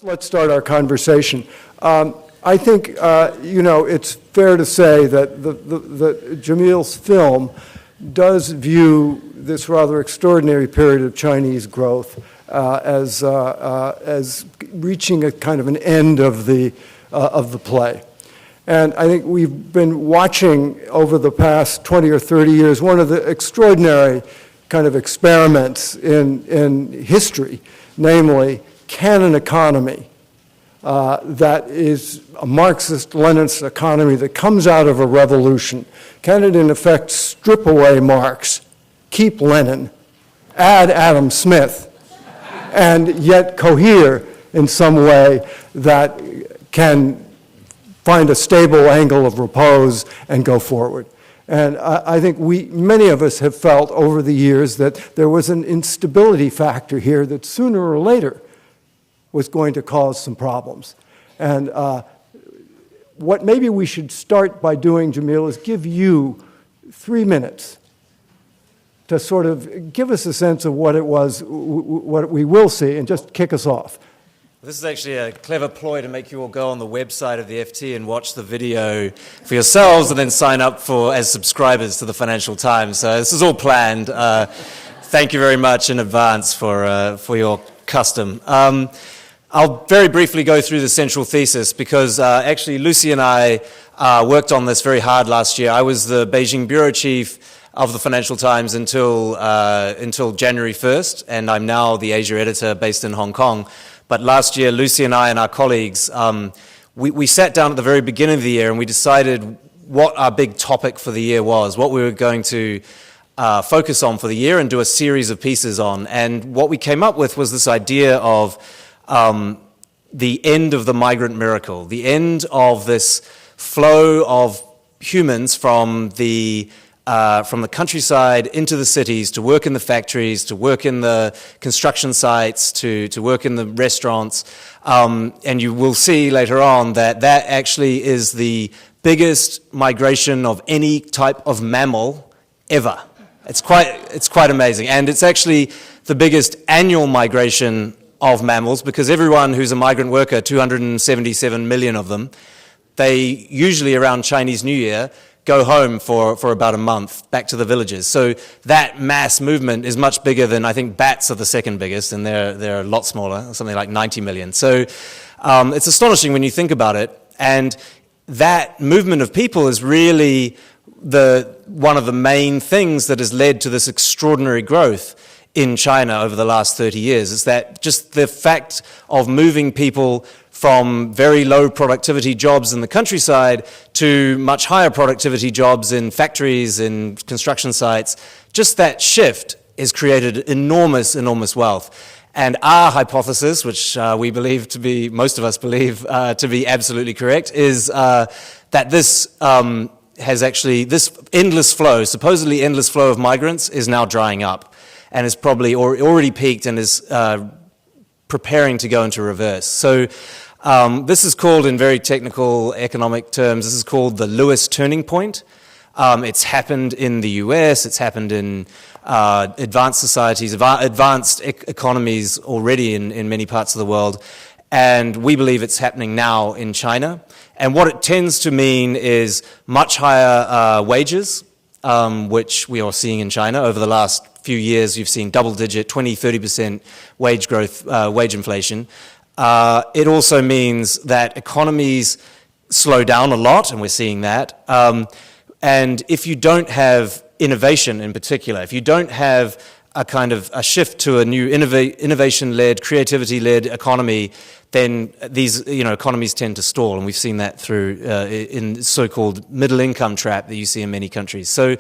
Let's start our conversation. I think, it's fair to say that Jamil's film does view this rather extraordinary period of Chinese growth as reaching a kind of an end of the play. And I think we've been watching over the past 20 or 30 years one of the extraordinary kind of experiments in history, namely, can an economy that is a Marxist-Leninist economy that comes out of a revolution, can it in effect strip away Marx, keep Lenin, add Adam Smith, and yet cohere in some way that can find a stable angle of repose and go forward? And I think many of us have felt over the years that there was an instability factor here that sooner or later was going to cause some problems. And what maybe we should start by doing, Jamil, is give you 3 minutes to sort of give us a sense of what it was, what we will see, and just kick us off. This is actually a clever ploy to make you all go on the website of the FT and watch the video for yourselves and then sign up as subscribers to the Financial Times. So this is all planned. Thank you very much in advance for your custom. I'll very briefly go through the central thesis because actually Lucy and I worked on this very hard last year. I was the Beijing bureau chief of the Financial Times until January 1st, and I'm now the Asia editor based in Hong Kong. But last year, Lucy and I and our colleagues, we sat down at the very beginning of the year and we decided what our big topic for the year was, what we were going to focus on for the year and do a series of pieces on. And what we came up with was this idea of the end of the migrant miracle, the end of this flow of humans from the countryside into the cities to work in the factories, to work in the construction sites, to work in the restaurants. And you will see later on that actually is the biggest migration of any type of mammal ever. It's quite amazing. And it's actually the biggest annual migration of mammals because everyone who's a migrant worker, 277 million of them, they usually around Chinese New Year go home for about a month back to the villages. So that mass movement is much bigger than, I think, bats are the second biggest, and they're a lot smaller, something like 90 million. So it's astonishing when you think about it. And that movement of people is really one of the main things that has led to this extraordinary growth in China over the last 30 years. Is that just the fact of moving people from very low productivity jobs in the countryside to much higher productivity jobs in factories, in construction sites, just that shift has created enormous, enormous wealth. And our hypothesis, which we believe to be, most of us believe to be absolutely correct, is that this has actually, this endless flow, supposedly endless flow of migrants is now drying up and is probably already peaked and is preparing to go into reverse. So this is called, in very technical economic terms, this is called the Lewis turning point. It's happened in the US, it's happened in advanced societies, advanced economies already in many parts of the world, and we believe it's happening now in China. And what it tends to mean is much higher wages, which we are seeing in China. Over the last few years, you've seen double-digit, 20-30% wage growth, wage inflation. It also means that economies slow down a lot, and we're seeing that. And if you don't have innovation in particular, if you don't have a kind of a shift to a new innovation-led, creativity-led economy, then these economies tend to stall, and we've seen that through in so-called middle-income trap that you see in many countries. So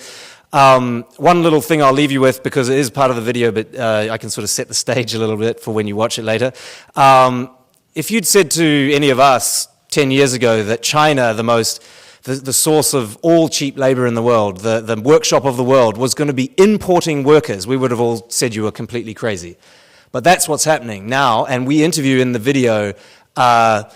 one little thing I'll leave you with, because it is part of the video, but I can sort of set the stage a little bit for when you watch it later. If you'd said to any of us 10 years ago that China, the source of all cheap labor in the world, the workshop of the world, was going to be importing workers, we would have all said you were completely crazy. But that's what's happening now, and we interview in the video a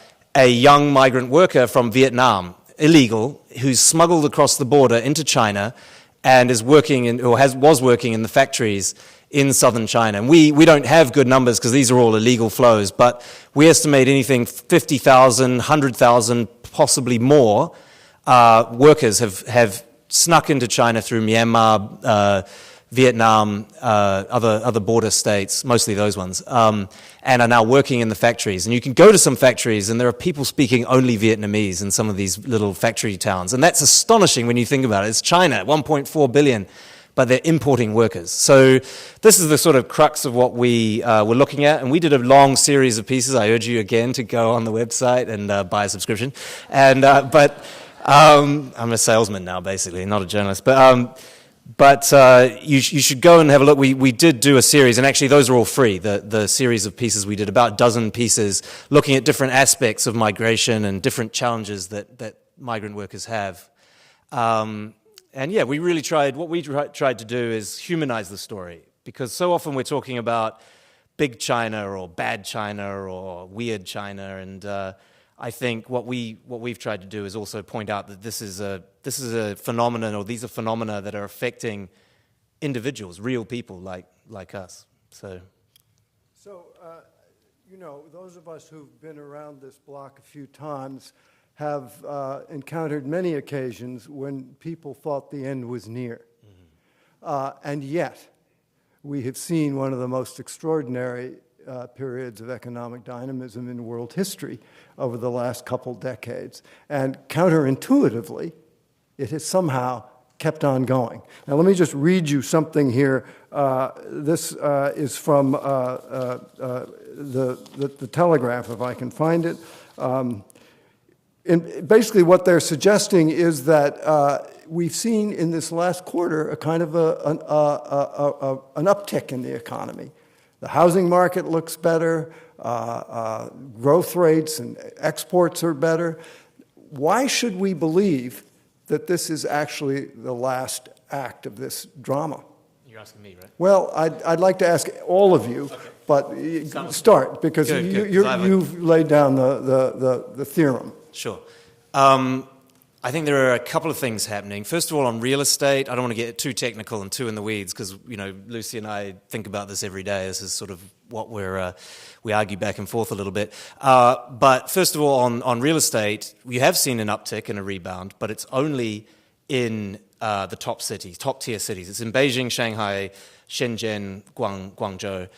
young migrant worker from Vietnam, illegal, who's smuggled across the border into China and is working was working in the factories in southern China. And we don't have good numbers because these are all illegal flows, but we estimate anything 50,000, 100,000, possibly more workers have snuck into China through Myanmar, Vietnam, other border states, mostly those ones, and are now working in the factories. And you can go to some factories and there are people speaking only Vietnamese in some of these little factory towns. And that's astonishing when you think about it. It's China, 1.4 billion, but they're importing workers. So this is the sort of crux of what we were looking at. And we did a long series of pieces. I urge you again to go on the website and buy a subscription. And I'm a salesman now, basically, not a journalist. But you should go and have a look. We did do a series, and actually those are all free, the series of pieces we did, about a dozen pieces, looking at different aspects of migration and different challenges that migrant workers have. And yeah, we really tried to do is humanize the story, because so often we're talking about big China or bad China or weird China, and I think what we've tried to do is also point out that this is a phenomenon, or these are phenomena that are affecting individuals, real people like us. So, those of us who've been around this block a few times have encountered many occasions when people thought the end was near. And yet, we have seen one of the most extraordinary periods of economic dynamism in world history over the last couple decades. And counterintuitively, it has somehow kept on going. Now, let me just read you something here. This is from the Telegraph, if I can find it. And basically, what they're suggesting is that we've seen in this last quarter a kind of an uptick in the economy. The housing market looks better, growth rates and exports are better. Why should we believe that this is actually the last act of this drama? You're asking me, right? Well, I'd like to ask all of you, okay. But start, because you've laid down the theorem. Sure. I think there are a couple of things happening. First of all, on real estate, I don't want to get too technical and too in the weeds, because Lucy and I think about this every day. This is sort of what we argue back and forth a little bit. But first of all, on real estate, we have seen an uptick and a rebound, but it's only in the top tier cities. It's in Beijing, Shanghai, Shenzhen, Guangzhou.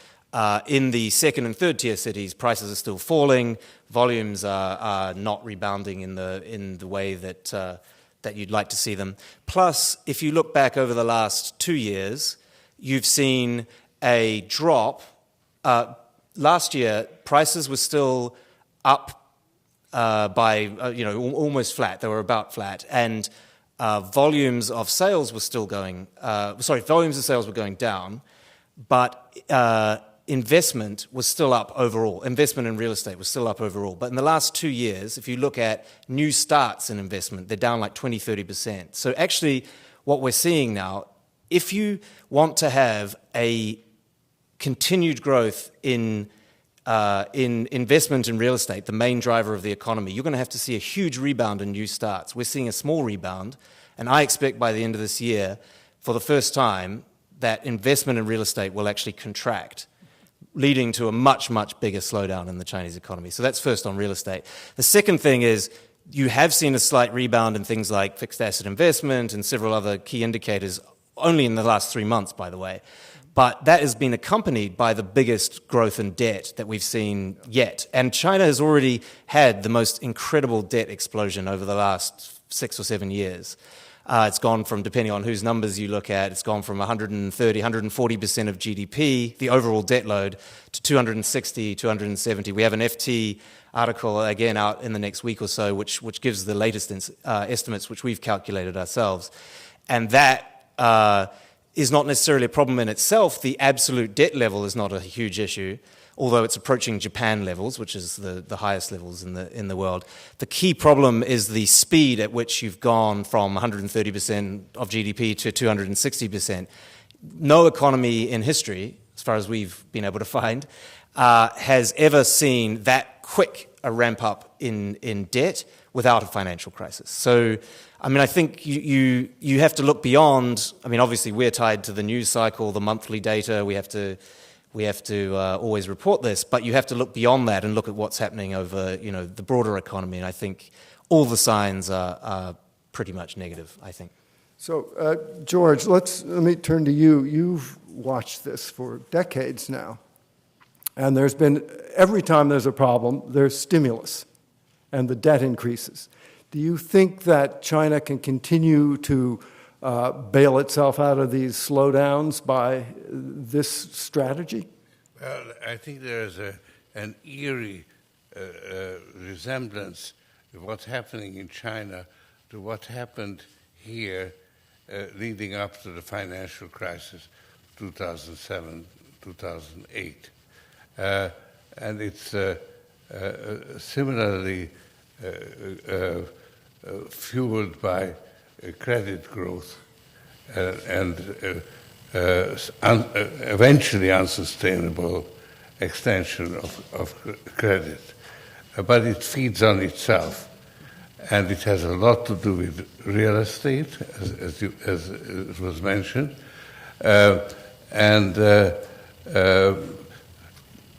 In the second and third tier cities, prices are still falling. Volumes are not rebounding in the way that you'd like to see them. Plus, if you look back over the last 2 years, you've seen a drop. Last year, prices were still up by almost flat. They were about flat, and volumes of sales were still going. Volumes of sales were going down, but investment was still up overall. Investment in real estate was still up overall. But in the last 2 years, if you look at new starts in investment, they're down like 20-30%. So actually, what we're seeing now, if you want to have a continued growth in investment in real estate, the main driver of the economy, you're going to have to see a huge rebound in new starts. We're seeing a small rebound, and I expect by the end of this year, for the first time, that investment in real estate will actually contract, leading to a much, much bigger slowdown in the Chinese economy. So that's first on real estate. The second thing is you have seen a slight rebound in things like fixed asset investment and several other key indicators, only in the last 3 months, by the way. But that has been accompanied by the biggest growth in debt that we've seen yet. And China has already had the most incredible debt explosion over the last 6 or 7 years. It's gone from, depending on whose numbers you look at, it's gone from 130, 140% of GDP, the overall debt load, to 260, 270. We have an FT article, again, out in the next week or so, which gives the latest estimates, which we've calculated ourselves. And that is not necessarily a problem in itself. The absolute debt level is not a huge issue, although it's approaching Japan levels, which is the highest levels in the world. The key problem is the speed at which you've gone from 130% of GDP to 260%. No economy in history, as far as we've been able to find, has ever seen that quick a ramp up in debt without a financial crisis. So, I mean, I think you have to look beyond. I mean, obviously we're tied to the news cycle, the monthly data. We have to always report this, but you have to look beyond that and look at what's happening over, the broader economy. And I think all the signs are pretty much negative, I think. So, George, let me turn to you. You've watched this for decades now. And there's been, every time there's a problem, there's stimulus, and the debt increases. Do you think that China can continue to bail itself out of these slowdowns by this strategy? Well, I think there is an eerie resemblance of what's happening in China to what happened here leading up to the financial crisis, 2007, 2008. And it's similarly fueled by credit growth and eventually unsustainable extension of credit. But it feeds on itself, and it has a lot to do with real estate, as it was mentioned,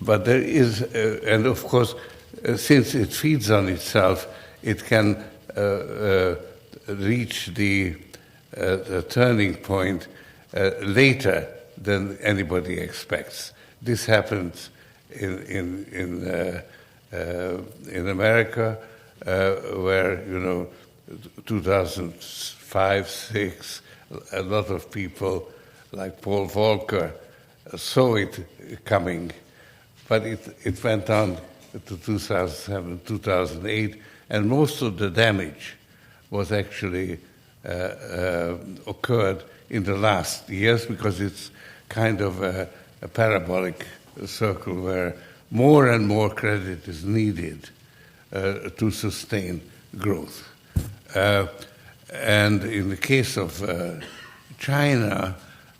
but there is, and of course, since it feeds on itself, it can reach the turning point later than anybody expects. This happens in America, where 2005, 2006, a lot of people like Paul Volcker saw it coming. But it went on to 2007, 2008, and most of the damage was actually occurred in the last years because it's kind of a parabolic circle where more and more credit is needed to sustain growth. And in the case of China,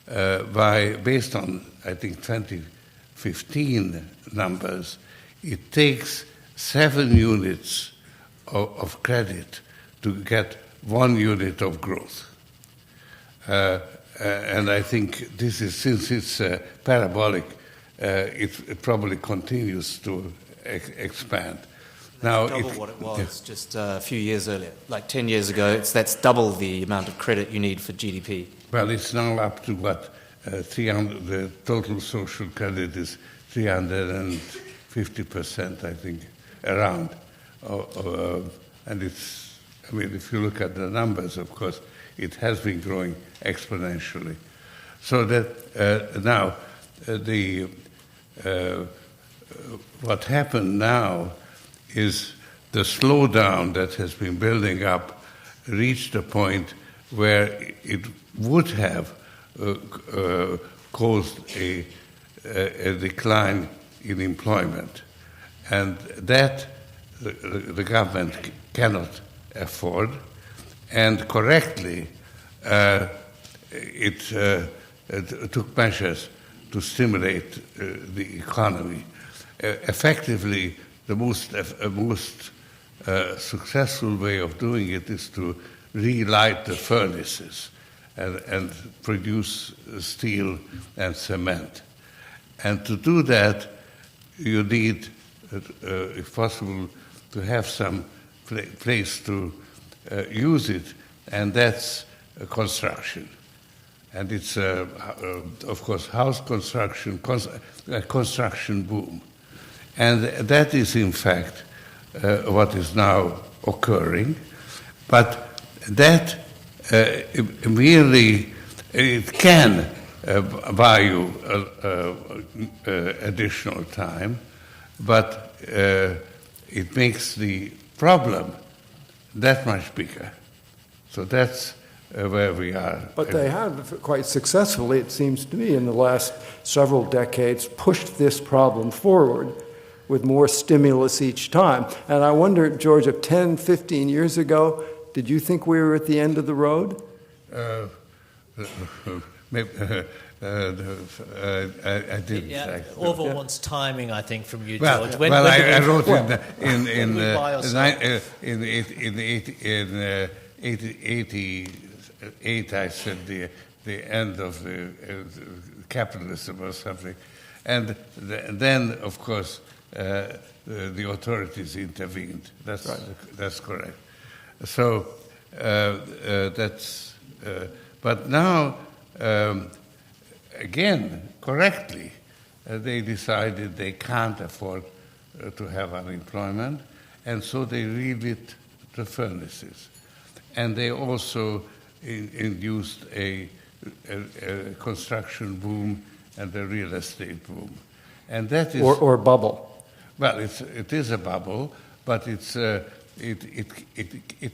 based on, I think, 2015 numbers, it takes 7 units of credit to get 1 unit of growth. And I think this is, since it's parabolic, it probably continues to expand. Now, double what it was just a few years earlier, like 10 years ago. That's double the amount of credit you need for GDP. Well, it's now up to what? 300. The total social credit is 350%, I think, around. And it's, I mean, if you look at the numbers, of course, it has been growing exponentially. So that now what happened now is the slowdown that has been building up reached a point where it would have caused a decline in employment. And that the government cannot afford. And correctly, it took measures to stimulate the economy. Effectively, the most successful way of doing it is to relight the furnaces and produce steel and cement. And to do that, you need, if possible, to have some place to use it, and that's construction. And it's, of course, house construction, a construction boom. And that is, in fact, what is now occurring. But that merely, it can buy you additional time, but it makes the problem that much bigger. So that's where we are. But they have quite successfully, it seems to me, in the last several decades, pushed this problem forward with more stimulus each time. And I wonder, George, if 10, 15 years ago, did you think we were at the end of the road? I didn't. Yeah, actually. Orville wants timing, I think, from you, Well, George. I wrote in when we buy or sell? 88, I said the end of the capitalism or something, and then of course the authorities intervened. That's Right. That's correct. So that's. But now, again, correctly, they decided they can't afford to have unemployment, and so they relit the furnaces. And they also induced a construction boom and a real estate boom. And that is... Or bubble. Well, it is a bubble, but it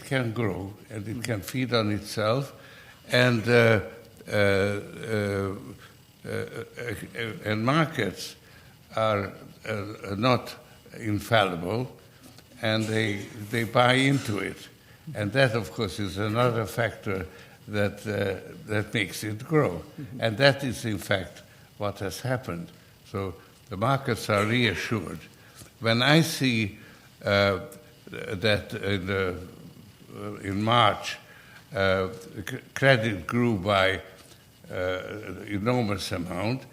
can grow, and it can feed on itself, and markets are not infallible, and they buy into it, and that, of course, is another factor that makes it grow, and that is, in fact, what has happened. So the markets are reassured. When I see that in March, credit grew by enormous amount,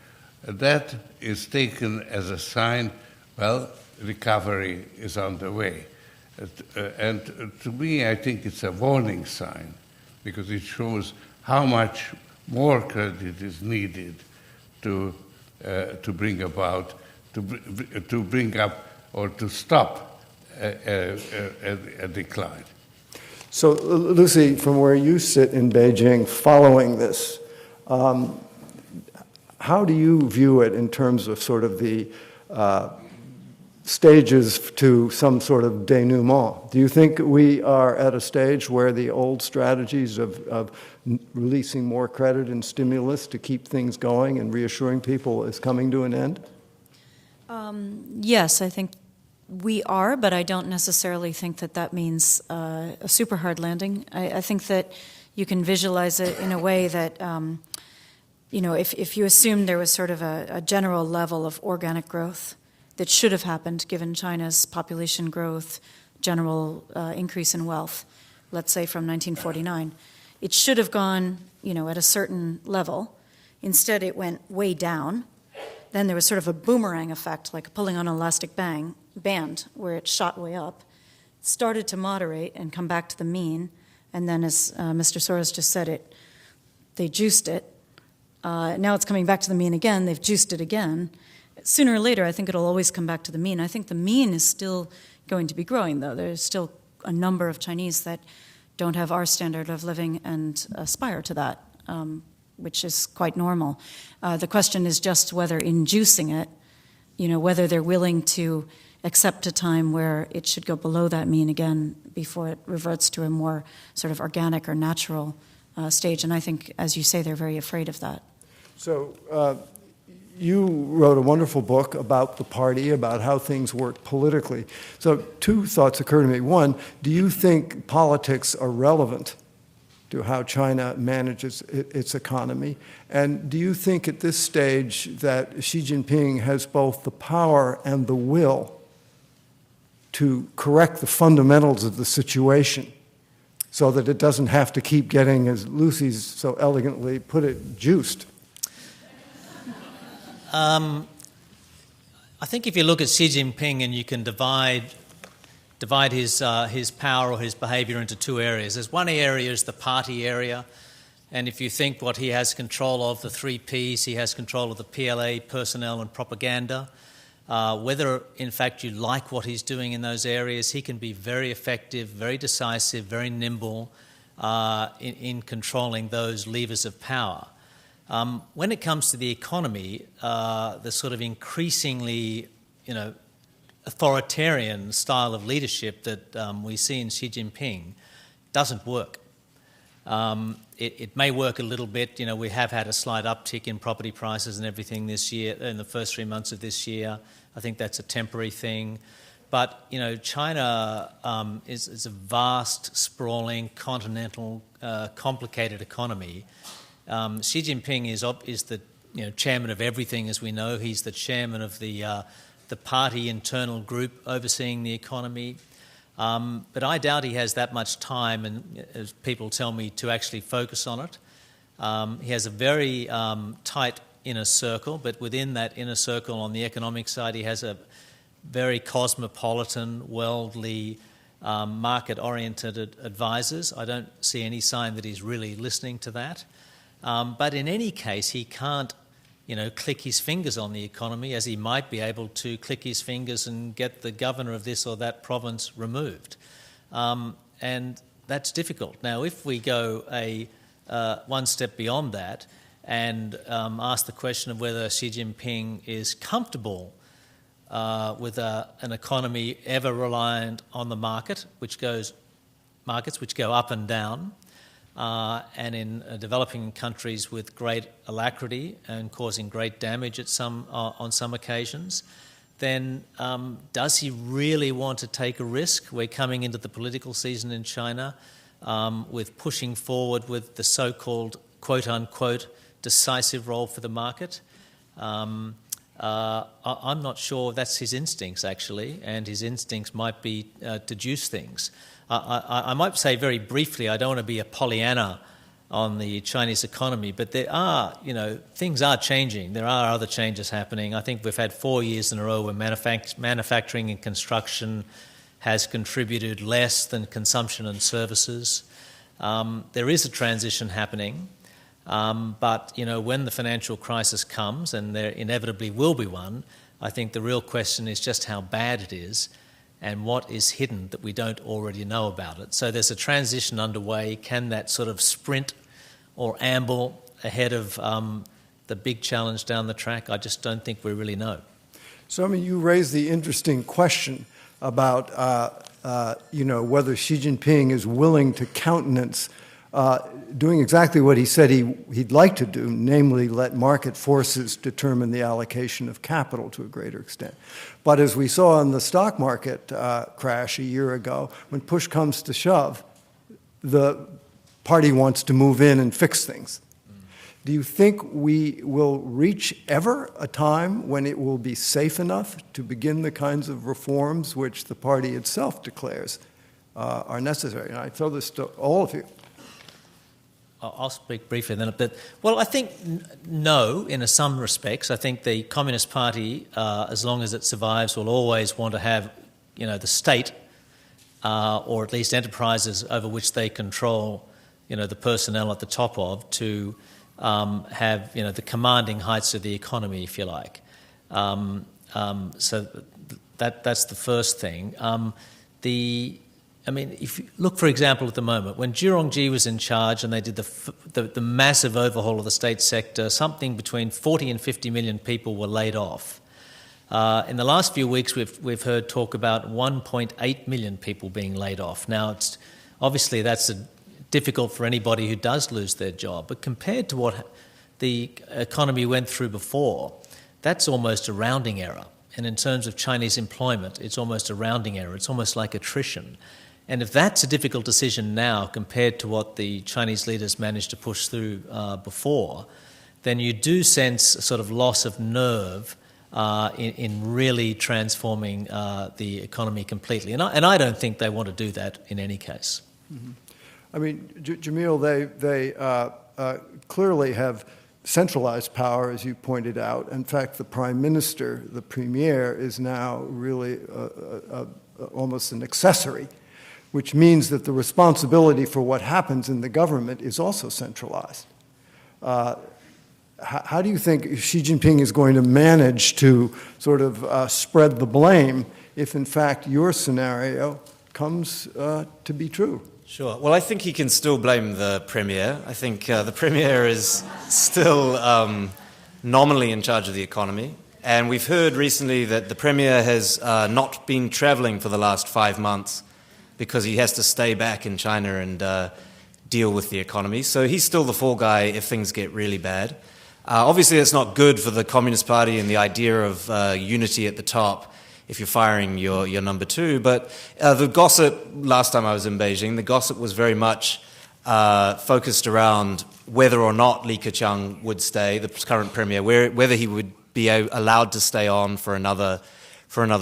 that is taken as a sign, well, recovery is on the way. And to me, I think it's a warning sign, because it shows how much more credit is needed to bring about, to bring up or to stop a decline. So, Lucy, from where you sit in Beijing following this, how do you view it in terms of sort of the stages to some sort of denouement? Do you think we are at a stage where the old strategies of releasing more credit and stimulus to keep things going and reassuring people is coming to an end? Yes, I think we are, but I don't necessarily think that that means a super hard landing. I think that you can visualize it in a way that, if you assume there was sort of a general level of organic growth that should have happened given China's population growth, general increase in wealth, let's say from 1949, it should have gone, at a certain level. Instead, it went way down. Then there was sort of a boomerang effect, like pulling on an elastic band, where it shot way up, started to moderate and come back to the mean, and then, as Mr. Soros just said, they juiced it. Now it's coming back to the mean again. They've juiced it again. Sooner or later, I think it'll always come back to the mean. I think the mean is still going to be growing, though. There's still a number of Chinese that don't have our standard of living and aspire to that, which is quite normal. The question is just whether in juicing it, whether they're willing to accept a time where it should go below that mean again before it reverts to a more sort of organic or natural stage. And I think, as you say, they're very afraid of that. So you wrote a wonderful book about the party, about how things work politically. So two thoughts occur to me. One, do you think politics are relevant to how China manages its economy? And do you think at this stage that Xi Jinping has both the power and the will to correct the fundamentals of the situation so that it doesn't have to keep getting, as Lucy's so elegantly put it, juiced? I think if you look at Xi Jinping and you can divide his power or his behaviour into two areas. There's one area is the party area, and if you think what he has control of, the 3 Ps, he has control of the PLA, personnel and propaganda. Whether, in fact, you like what he's doing in those areas, he can be very effective, very decisive, very nimble in controlling those levers of power. When it comes to the economy, the sort of increasingly, authoritarian style of leadership that we see in Xi Jinping doesn't work. It may work a little bit. We have had a slight uptick in property prices and everything this year, in the first 3 months of this year. I think that's a temporary thing. But, China is a vast, sprawling, continental, complicated economy. Xi Jinping is chairman of everything, as we know. He's the chairman of the party internal group overseeing the economy. But I doubt he has that much time, and as people tell me, to actually focus on it. He has a very tight inner circle, but within that inner circle on the economic side, he has a very cosmopolitan, worldly, market-oriented advisors. I don't see any sign that he's really listening to that. But in any case, he can't, click his fingers on the economy as he might be able to click his fingers and get the governor of this or that province removed. And that's difficult. Now, if we go one step beyond that and ask the question of whether Xi Jinping is comfortable with an economy ever reliant on the markets which go up and down, and in developing countries with great alacrity and causing great damage on some occasions, then does he really want to take a risk? We're coming into the political season in China with pushing forward with the so-called quote-unquote decisive role for the market. I'm not sure that's his instincts, actually, and his instincts might be to juice things. I might say very briefly, I don't want to be a Pollyanna on the Chinese economy, but there are, things are changing. There are other changes happening. I think we've had 4 years in a row where manufacturing and construction has contributed less than consumption and services. There is a transition happening, but, when the financial crisis comes, and there inevitably will be one, I think the real question is just how bad it is and what is hidden that we don't already know about it. So there's a transition underway. Can that sort of sprint or amble ahead of the big challenge down the track? I just don't think we really know. So, you raised the interesting question about, whether Xi Jinping is willing to countenance doing exactly what he said he'd like to do, namely let market forces determine the allocation of capital to a greater extent. But as we saw in the stock market crash a year ago, when push comes to shove, the party wants to move in and fix things. Do you think we will reach ever a time when it will be safe enough to begin the kinds of reforms which the party itself declares are necessary? And I throw this to all of you. I'll speak briefly then. But, well, I think no, in some respects. I think the Communist Party, as long as it survives, will always want to have, the state, or at least enterprises over which they control, the personnel at the top of, to have, the commanding heights of the economy, if you like. So that's the first thing. If you look, for example, at the moment, when Zhirongji was in charge and they did the massive overhaul of the state sector, something between 40 and 50 million people were laid off. In the last few weeks, we've heard talk about 1.8 million people being laid off. Now, obviously that's difficult for anybody who does lose their job, but compared to what the economy went through before, that's almost a rounding error. And in terms of Chinese employment, it's almost a rounding error. It's almost like attrition. And if that's a difficult decision now compared to what the Chinese leaders managed to push through before, then you do sense a sort of loss of nerve in really transforming the economy completely. And I don't think they want to do that in any case. Mm-hmm. Jamil, they clearly have centralized power, as you pointed out. In fact, the prime minister, the premier, is now really almost an accessory, which means that the responsibility for what happens in the government is also centralized. How do you think Xi Jinping is going to manage to sort of spread the blame if, in fact, your scenario comes to be true? Sure. Well, I think he can still blame the Premier. I think the Premier is still nominally in charge of the economy. And we've heard recently that the Premier has not been traveling for the last 5 months because he has to stay back in China and deal with the economy. So he's still the fall guy if things get really bad. Obviously, it's not good for the Communist Party and the idea of unity at the top if you're firing your number two. But the gossip, last time I was in Beijing, the gossip was very much focused around whether or not Li Keqiang would stay, the current premier, whether he would be allowed to stay on for another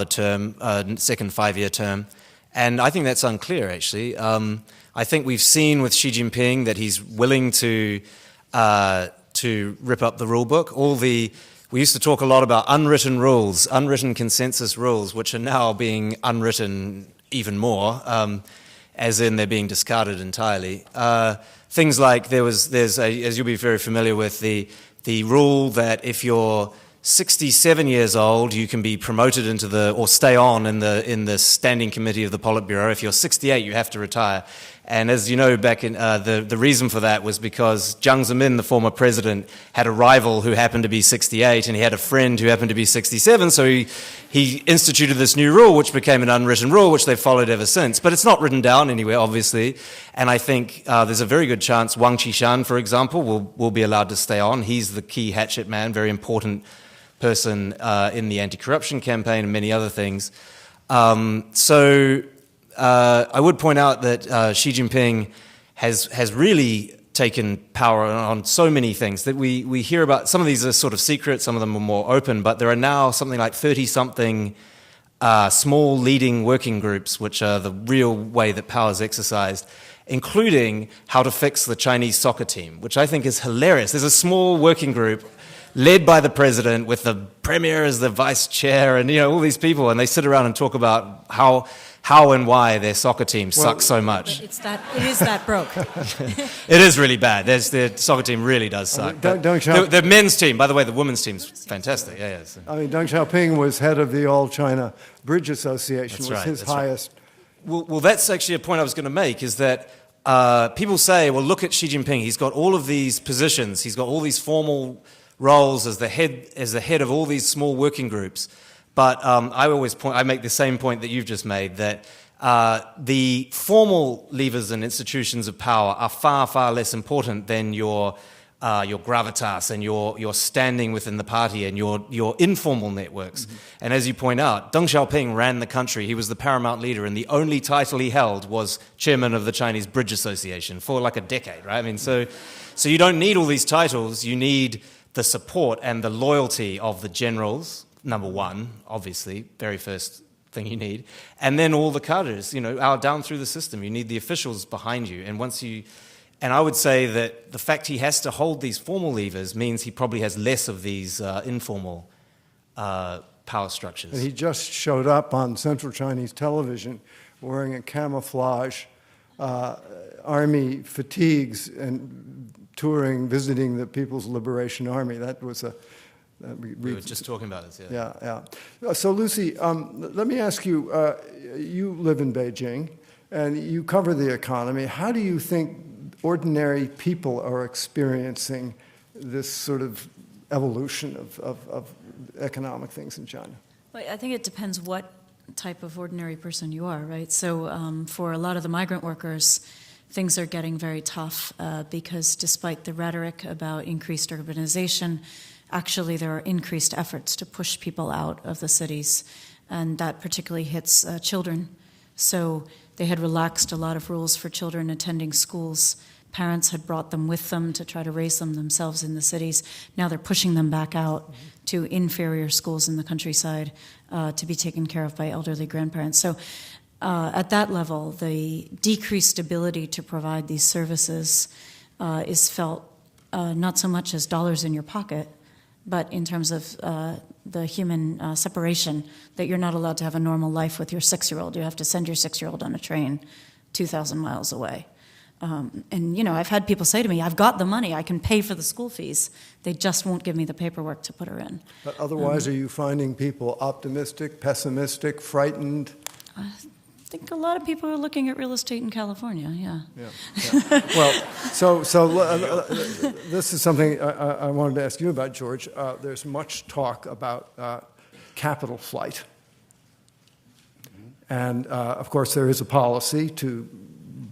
term, second 5-year term. And I think that's unclear, actually. I think we've seen with Xi Jinping that he's willing to rip up the rule book. We used to talk a lot about unwritten rules, unwritten consensus rules, which are now being unwritten even more, as in they're being discarded entirely. Things like there's as you'll be very familiar with, the rule that if you're 67 years old, you can be promoted or stay on in the standing committee of the Politburo. If you're 68, you have to retire. And as you know, back in the reason for that was because Jiang Zemin, the former president, had a rival who happened to be 68, and he had a friend who happened to be 67. So he instituted this new rule, which became an unwritten rule, which they've followed ever since. But it's not written down anywhere, obviously. And I think there's a very good chance Wang Qishan, for example, will be allowed to stay on. He's the key hatchet man, very important person in the anti-corruption campaign and many other things. I would point out that Xi Jinping has really taken power on so many things that we hear about. Some of these are sort of secret, some of them are more open, but there are now something like 30-something small leading working groups, which are the real way that power is exercised, including how to fix the Chinese soccer team, which I think is hilarious. There's a small working group led by the president with the premier as the vice chair and all these people, and they sit around and talk about how and why their soccer team sucks so much. It is that broke. It is really bad. The soccer team really does suck. The men's team, by the way, the women's team's fantastic. Yeah. I mean, Deng Xiaoping was head of the All China Bridge Association. That's was right, his that's highest. Right. Well, that's actually a point I was going to make, is that people say, well, look at Xi Jinping. He's got all of these positions. He's got all these formal roles as the head of all these small working groups. But I make the same point that you've just made, that the formal levers and institutions of power are far, far less important than your gravitas and your standing within the party and your informal networks. Mm-hmm. And as you point out, Deng Xiaoping ran the country. He was the paramount leader, and the only title he held was chairman of the Chinese Bridge Association for like a decade, right? I mean, so you don't need all these titles. You need the support and the loyalty of the generals, number one, obviously, very first thing you need, and then all the cadres, down through the system. You need the officials behind you, and I would say that the fact he has to hold these formal levers means he probably has less of these informal power structures. And he just showed up on Central Chinese television wearing a camouflage army fatigues and visiting the People's Liberation Army. That was we were just talking about this, yeah. So, Lucy, let me ask you, you live in Beijing, and you cover the economy. How do you think ordinary people are experiencing this sort of evolution of economic things in China? Well, I think it depends what type of ordinary person you are, right? So for a lot of the migrant workers, things are getting very tough because despite the rhetoric about increased urbanization, actually there are increased efforts to push people out of the cities, and that particularly hits children. So they had relaxed a lot of rules for children attending schools. Parents had brought them with them to try to raise them themselves in the cities. Now they're pushing them back out to inferior schools in the countryside to be taken care of by elderly grandparents. So at that level, the decreased ability to provide these services is felt not so much as dollars in your pocket, but in terms of the human separation, that you're not allowed to have a normal life with your 6-year-old. You have to send your 6-year-old on a train 2,000 miles away. And, I've had people say to me, I've got the money, I can pay for the school fees. They just won't give me the paperwork to put her in. But otherwise, are you finding people optimistic, pessimistic, frightened? I think a lot of people are looking at real estate in California, yeah. Well, so this is something I wanted to ask you about, George. There's much talk about capital flight. And, of course, there is a policy to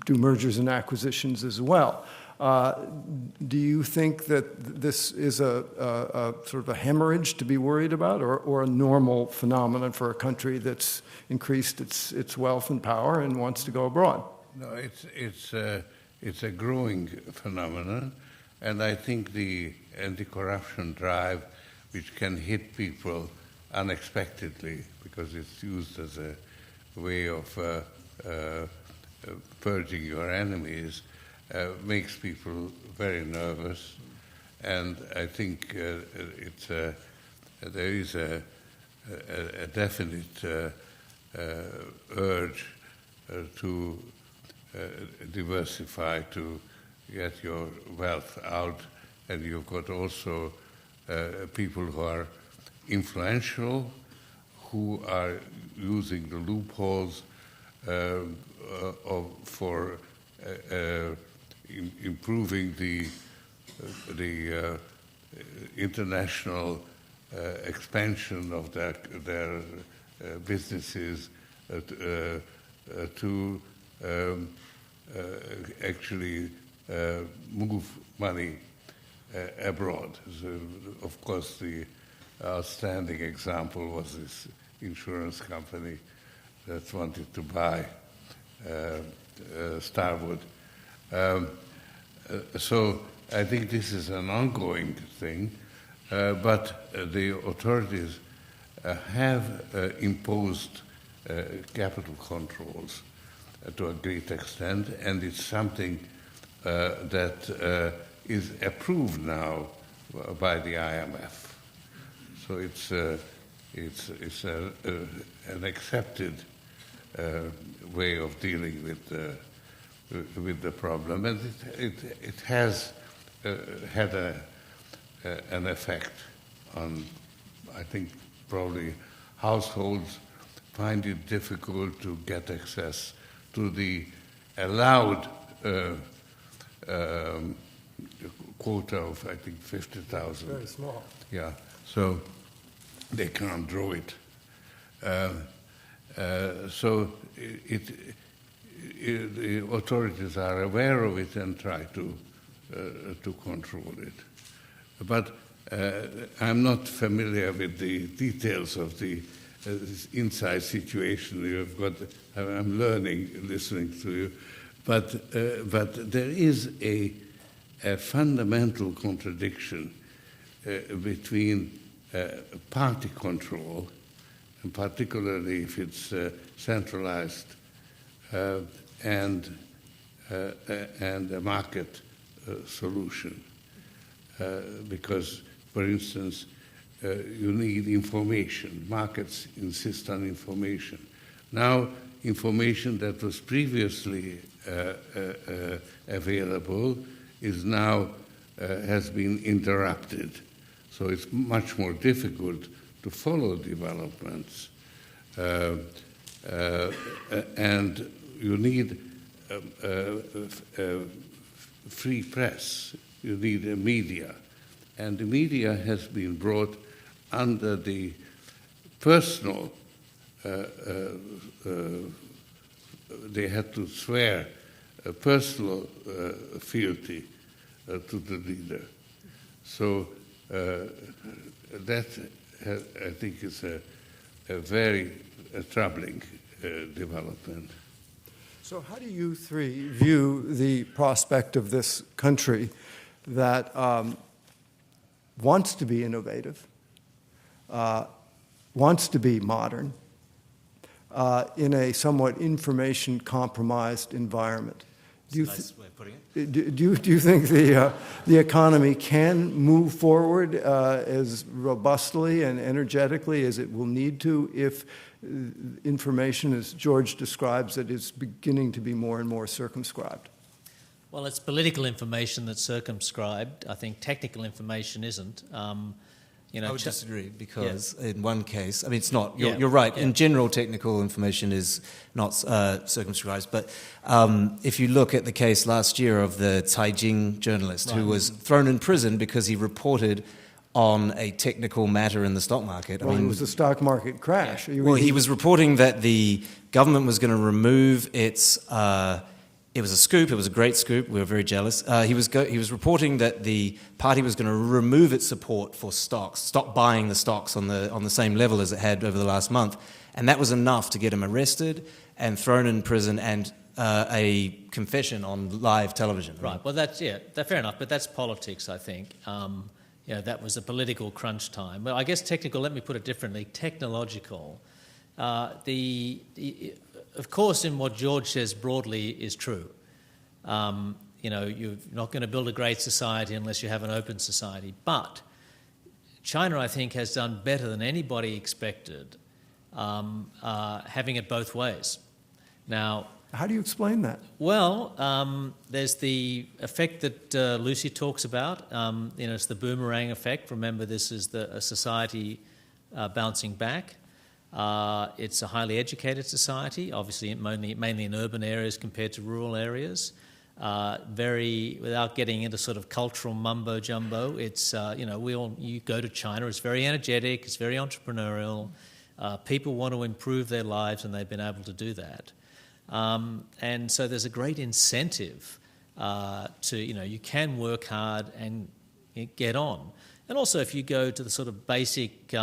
do mergers and acquisitions as well. Do you think that this is a sort of a hemorrhage to be worried about, or a normal phenomenon for a country that's increased its wealth and power and wants to go abroad? No, it's it's a growing phenomenon, and I think the anti-corruption drive, which can hit people unexpectedly because it's used as a way of purging your enemies, makes people very nervous, and I think there is a definite urge to diversify, to get your wealth out, and you've got also people who are influential, who are using the loopholes for improving the international expansion of their businesses to actually move money abroad. So, of course, the outstanding example was this insurance company that wanted to buy Starwood. So I think this is an ongoing thing, but the authorities have imposed capital controls to a great extent, and it's something that is approved now by the IMF. So it's an accepted way of dealing with the problem, and it has had an effect on, I think, probably households find it difficult to get access to the allowed quota of, I think, 50,000. Very small. Yeah, so they can't draw it. So the authorities are aware of it and try to control it. But I'm not familiar with the details of the inside situation. You've got. I'm learning, listening to you, but there is a fundamental contradiction between party control, and particularly if it's centralized, and a market solution. Because, for instance, you need information. Markets insist on information. Now, information that was previously available is now has been interrupted. So it's much more difficult to follow developments. And you need free press. You need a media. And the media has been brought under the personal, they had to swear a personal fealty to the leader. So that, I think, is a very troubling development. So how do you three view the prospect of this country that wants to be innovative, wants to be modern, in a somewhat information-compromised environment? Nice way of putting it. Do you think the economy can move forward as robustly and energetically as it will need to if information, as George describes it, is beginning to be more and more circumscribed? Well, it's political information that's circumscribed. I think technical information isn't. I would disagree because in one case, I mean, it's not, you're right, in general technical information is not circumscribed, but if you look at the case last year of the Taijing journalist who was thrown in prison because he reported on a technical matter in the stock market. Well, it was the stock market crash. Yeah. Well, he was reporting that the government was going to remove its... it was a scoop. It was a great scoop. We were very jealous. He was reporting that the party was going to remove its support for stocks, stop buying the stocks on the same level as it had over the last month, and that was enough to get him arrested and thrown in prison and a confession on live television. Right. Well, that's fair enough. But that's politics, I think. That was a political crunch time. Well, I guess technical. Let me put it differently. Technological. Of course, in what George says broadly is true. You're not going to build a great society unless you have an open society. But China, I think, has done better than anybody expected, having it both ways. Now, how do you explain that? Well, there's the effect that Lucy talks about. It's the boomerang effect. Remember, this is a society bouncing back. It's a highly educated society, obviously mainly in urban areas compared to rural areas. Without getting into sort of cultural mumbo jumbo, it's you go to China. It's very energetic. It's very entrepreneurial. People want to improve their lives, and they've been able to do that. And so there's a great incentive you can work hard and get on. And also, if you go to the sort of basic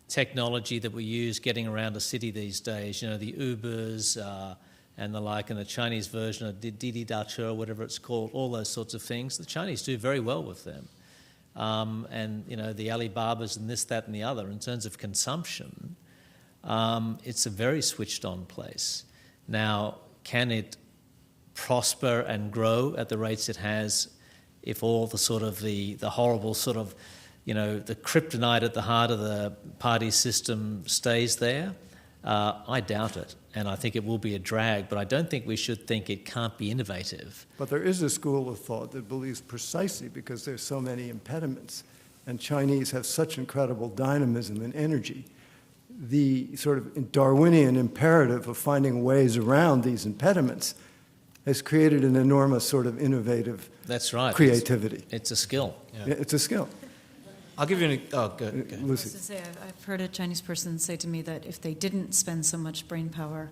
technology that we use getting around a city these days, the Ubers and the like, and the Chinese version of Didi Dache, whatever it's called, all those sorts of things, the Chinese do very well with them. And the Alibabas and this, that, and the other. In terms of consumption, it's a very switched-on place. Now, can it prosper and grow at the rates it has if all the sort of the horrible sort of, the kryptonite at the heart of the party system stays there? I doubt it, and I think it will be a drag, but I don't think we should think it can't be innovative. But there is a school of thought that believes precisely because there's so many impediments, and Chinese have such incredible dynamism and energy, the sort of Darwinian imperative of finding ways around these impediments has created an enormous sort of innovative That's right. creativity. It's a skill. Yeah, it's a skill. I'll give you go. Lucy. I was to say, I've heard a Chinese person say to me that if they didn't spend so much brain power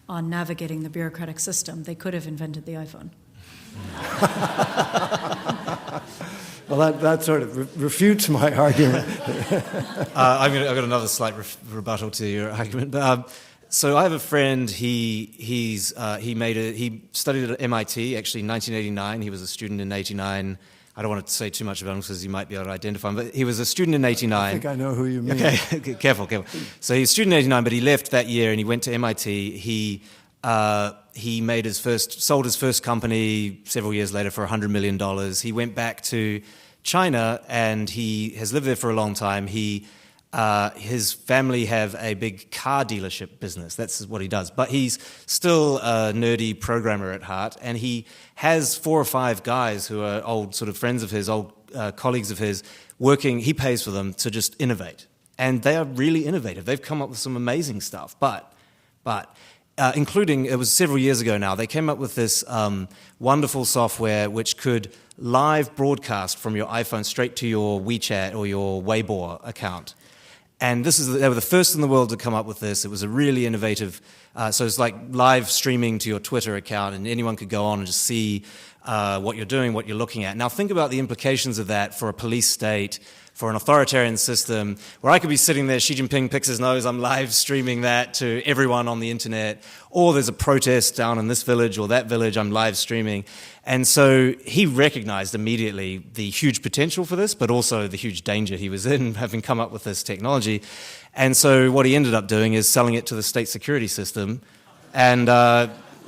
on navigating the bureaucratic system, they could have invented the iPhone. Well, that sort of refutes my argument. I've got another slight rebuttal to your argument. So I have a friend. He studied at MIT actually in 1989. He was a student in '89. I don't want to say too much about him because you might be able to identify him, but he was a student in '89. I think I know who you mean. Okay, careful. So he's a student in '89, but he left that year and he went to MIT. He sold his first company several years later for $100 million. He went back to China and he has lived there for a long time. His family have a big car dealership business. That's what he does. But he's still a nerdy programmer at heart, and he has 4 or 5 guys who are old sort of friends of his, old colleagues of his, working. He pays for them to just innovate. And they are really innovative. They've come up with some amazing stuff. But including, it was several years ago now, they came up with this wonderful software which could live broadcast from your iPhone straight to your WeChat or your Weibo account. And they were the first in the world to come up with this. It was a really innovative, so it's like live streaming to your Twitter account, and anyone could go on and just see what you're doing, what you're looking at. Now think about the implications of that for a police state, for an authoritarian system, where I could be sitting there, Xi Jinping picks his nose, I'm live streaming that to everyone on the internet, or there's a protest down in this village or that village, I'm live streaming. And so he recognized immediately the huge potential for this, but also the huge danger he was in having come up with this technology. And so what he ended up doing is selling it to the state security system, and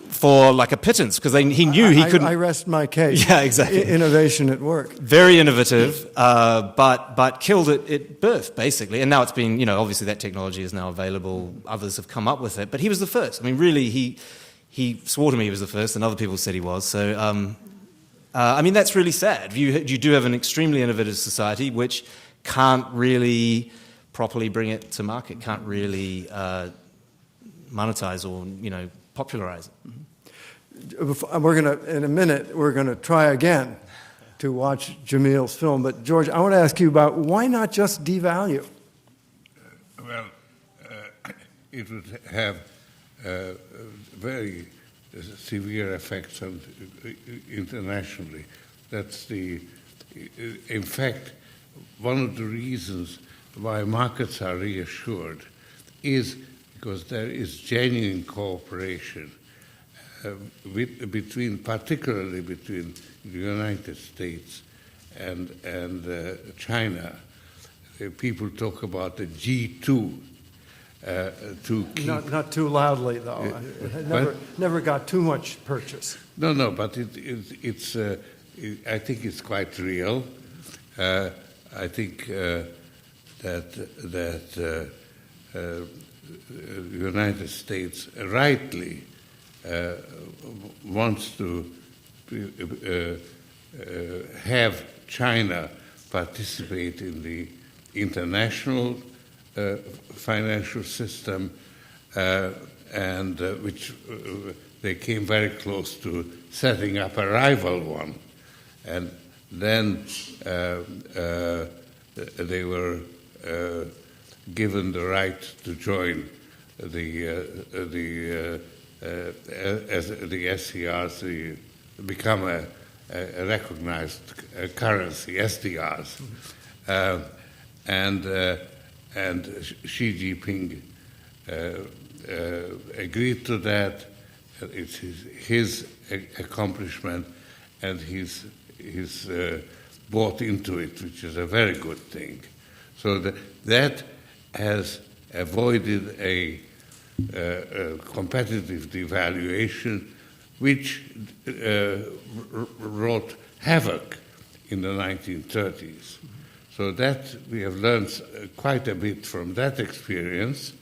for like a pittance, because he knew he couldn't. I rest my case. Yeah, exactly. Innovation at work. Very innovative, but killed it at birth, basically. And now it's been, obviously that technology is now available. Others have come up with it, but he was the first. I mean, really, he swore to me he was the first, and other people said he was. So, I mean, that's really sad. You do have an extremely innovative society which can't really properly bring it to market, can't really monetize or, popularize it. In a minute, we're going to try again to watch Jamil's film. But, George, I want to ask you about why not just devalue? It would have very severe effects internationally. In fact, one of the reasons why markets are reassured is because there is genuine cooperation particularly between the United States and China. People talk about the G2. To keep Not too loudly, though. It never got too much purchase. No, but it's. I think it's quite real. I think that the United States rightly wants to have China participate in the international financial system, and which they came very close to setting up a rival one. And then they were given the right to join the SCRs, become a recognized currency, SDRs. And Xi Jinping agreed to that. It's his accomplishment, and he's bought into it, which is a very good thing. So that has avoided a competitive devaluation, which wrought havoc in the 1930s. So that we have learned quite a bit from that experience.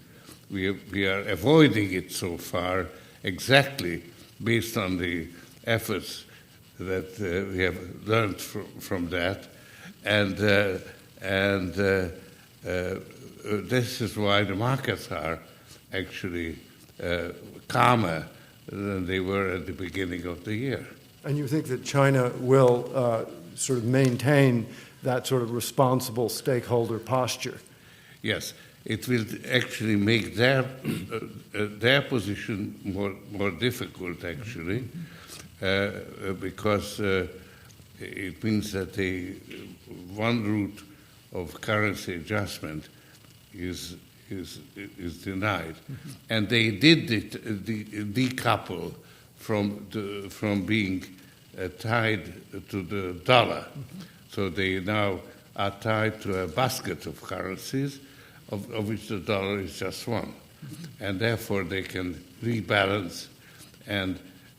We are avoiding it so far exactly based on the efforts that we have learned from that. And this is why the markets are actually calmer than they were at the beginning of the year. And you think that China will sort of maintain that sort of responsible stakeholder posture? Yes, it will actually make their position more difficult, actually, because it means that one route of currency adjustment is denied, and they did decouple from being tied to the dollar. So they now are tied to a basket of currencies, of which the dollar is just one. And therefore they can rebalance, and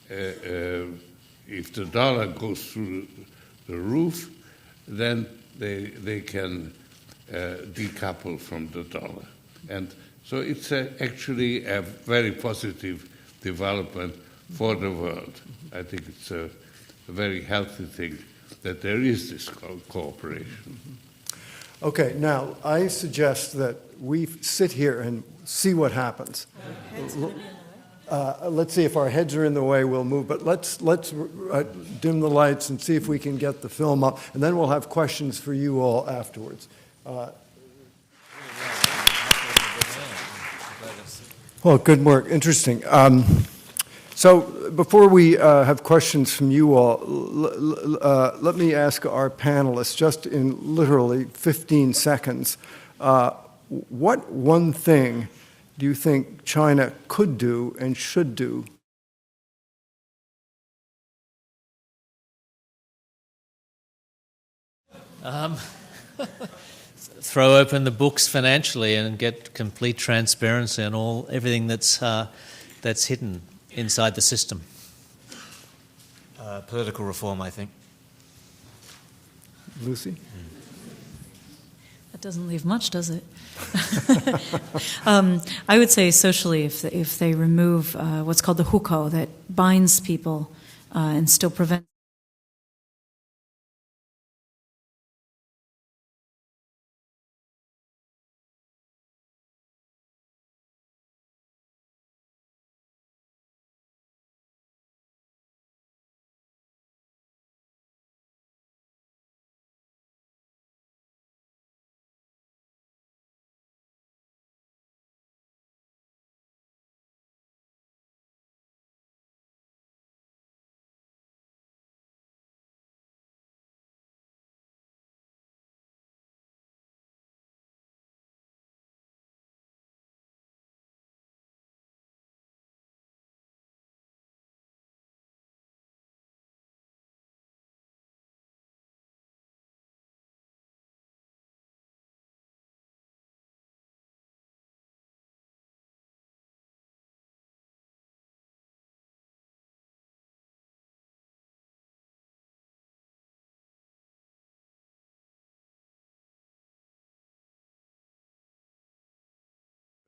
if the dollar goes through the roof, then they can decouple from the dollar. And so it's actually a very positive development for the world. I think it's a very healthy thing that there is this cooperation. Okay, now I suggest that we sit here and see what happens. Let's see if our heads are in the way, we'll move. But let's dim the lights and see if we can get the film up, and then we'll have questions for you all afterwards. Well, good work. Interesting. So before we have questions from you all, let me ask our panelists, just in literally 15 seconds, what one thing do you think China could do and should do? Throw open the books financially and get complete transparency on everything that's hidden inside the system. Political reform, I think. Lucy? That doesn't leave much, does it? I would say socially, if they remove what's called the hukou that binds people and still prevents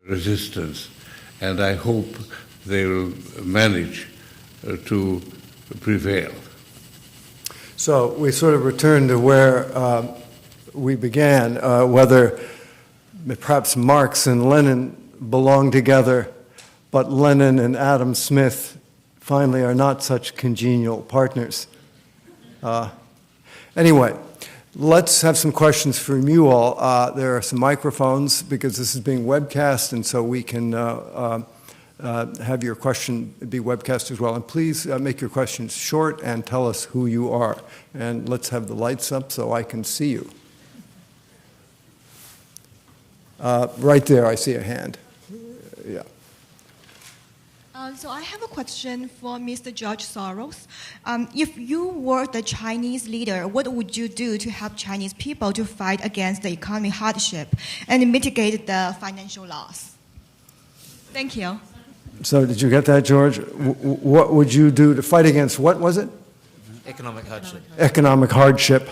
resistance, and I hope they will manage to prevail. So we sort of return to where we began, whether perhaps Marx and Lenin belong together, but Lenin and Adam Smith finally are not such congenial partners. Anyway, let's have some questions from you all. There are some microphones because this is being webcast, and so we can have your question be webcast as well. And please make your questions short and tell us who you are. And let's have the lights up so I can see you. Right there, I see a hand. Yeah. So I have a question for Mr. George Soros. If you were the Chinese leader, what would you do to help Chinese people to fight against the economic hardship and mitigate the financial loss? Thank you. So did you get that, George? What would you do to fight against, what was it? Economic hardship. Economic hardship.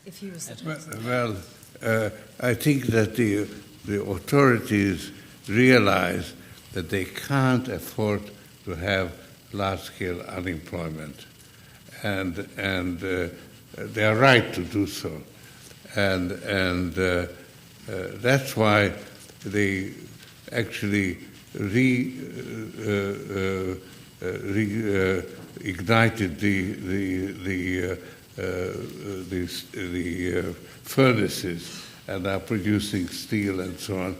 If he was Well, I think that the authorities realize that they can't afford to have large-scale unemployment, and they are right to do so, and that's why they actually ignited the furnaces and are producing steel and so on,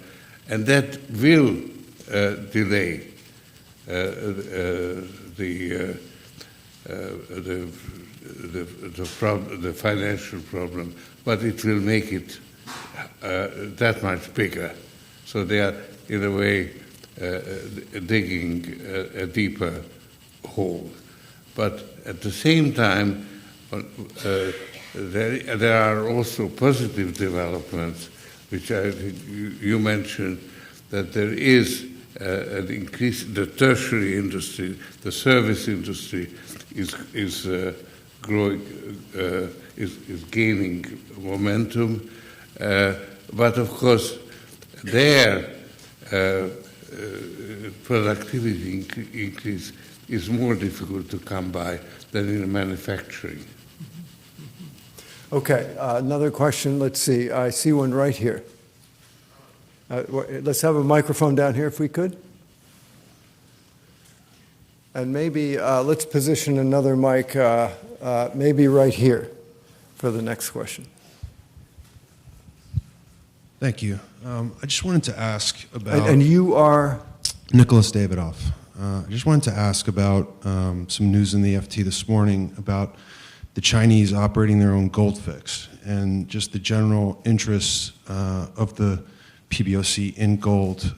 and that will delay the financial problem, but it will make it that much bigger. So they are, in a way, digging a deeper hole. But at the same time, there are also positive developments, which I think you mentioned, that there is an increase in the tertiary industry, the service industry is growing, is gaining momentum, but of course their productivity increase is more difficult to come by than in manufacturing. Okay, another question. Let's see. I see one right here. Let's have a microphone down here if we could. And maybe let's position another mic maybe right here for the next question. Thank you. I just wanted to ask about... And you are? Nicholas Davidoff. I just wanted to ask about some news in the FT this morning about the Chinese operating their own gold fix and just the general interests of the PBOC in gold,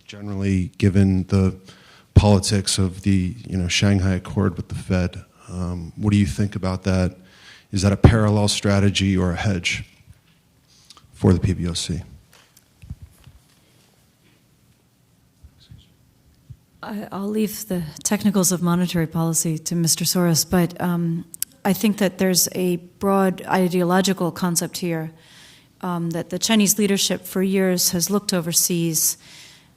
generally given the politics of the Shanghai Accord with the Fed. What do you think about that? Is that a parallel strategy or a hedge for the PBOC? I'll leave the technicals of monetary policy to Mr. Soros, but I think that there's a broad ideological concept here that the Chinese leadership for years has looked overseas.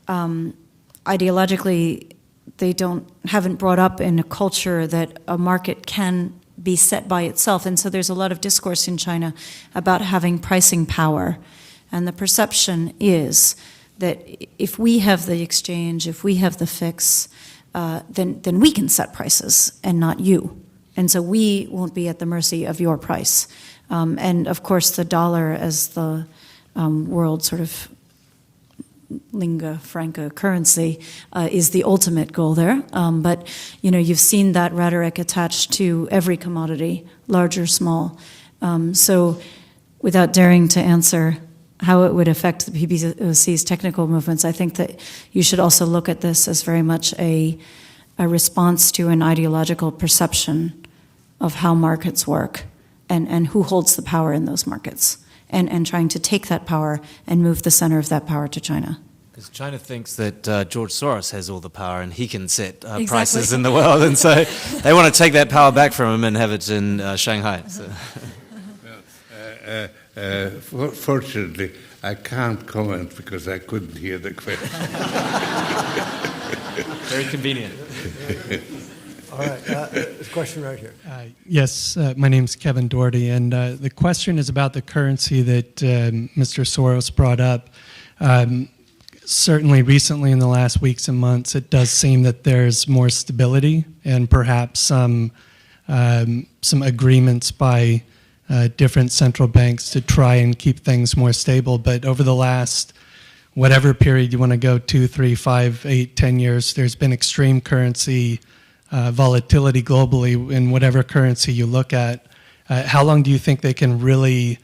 Ideologically, they haven't brought up in a culture that a market can be set by itself, and so there's a lot of discourse in China about having pricing power, and the perception is that if we have the exchange, if we have the fix, then we can set prices and not you. And so we won't be at the mercy of your price. And of course, the dollar as the world sort of lingua franca currency is the ultimate goal there. But you've seen that rhetoric attached to every commodity, large or small. So without daring to answer how it would affect the PBOC's technical movements, I think that you should also look at this as very much a response to an ideological perception of how markets work and who holds the power in those markets, and trying to take that power and move the center of that power to China. Because China thinks that George Soros has all the power and he can set Exactly. prices in the world, and so they want to take that power back from him and have it in Shanghai. So. Fortunately, I can't comment because I couldn't hear the question. Very convenient. All right, a question right here. Yes, my name's Kevin Doherty, and the question is about the currency that Mr. Soros brought up. Certainly recently in the last weeks and months, it does seem that there's more stability and perhaps some agreements by different central banks to try and keep things more stable. But over the last, whatever period you want to go, 2, 3, 5, 8, 10 years, there's been extreme currency volatility globally in whatever currency you look at. How long do you think they can really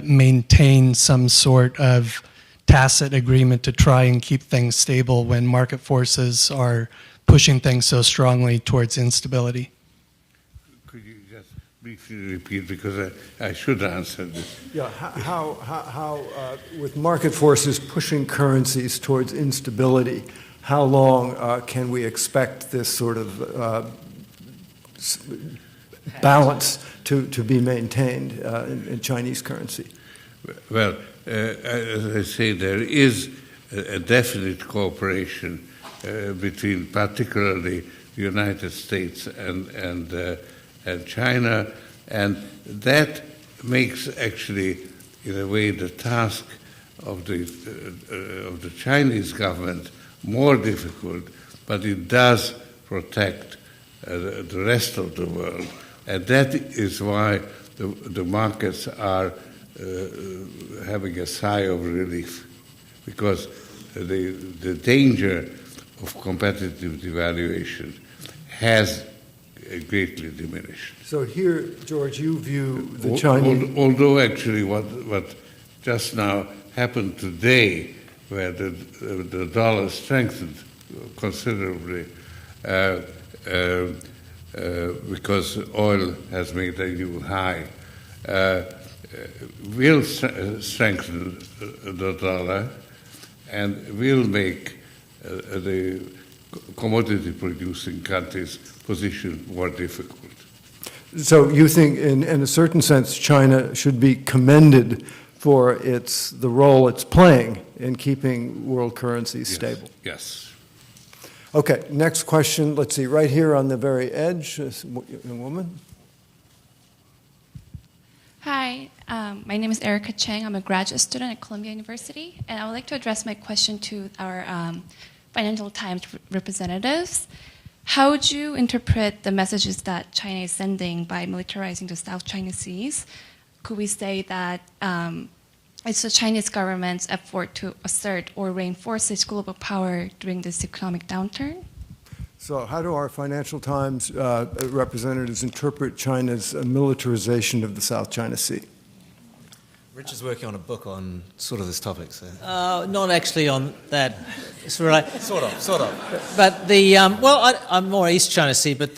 maintain some sort of tacit agreement to try and keep things stable when market forces are pushing things so strongly towards instability? Could you just briefly repeat, because I should answer this. Yeah, how with market forces pushing currencies towards instability, how long can we expect this sort of balance to be maintained in Chinese currency? Well, as I say, there is a definite cooperation between particularly the United States and China, and that makes actually, in a way, the task of the Chinese government more difficult, but it does protect the rest of the world, and that is why the markets are having a sigh of relief, because the danger of competitive devaluation has greatly diminished. So here, George, you view the Chinese... Although actually what just now happened today, where the dollar strengthened considerably because oil has made a new high, will strengthen the dollar and will make the commodity-producing countries' position more difficult. So you think, in a certain sense, China should be commended for the role it's playing in keeping world currencies stable? Yes. Okay, next question. Let's see, right here on the very edge, a woman. Hi, my name is Erica Chang. I'm a graduate student at Columbia University, and I would like to address my question to our Financial Times representatives. How would you interpret the messages that China is sending by militarizing the South China Seas? Could we say that it's the Chinese government's effort to assert or reinforce its global power during this economic downturn? So how do our Financial Times representatives interpret China's militarization of the South China Sea? Rich is working on a book on sort of this topic, so... Not actually on that. Sort of. Sort of. But I'm more East China Sea, but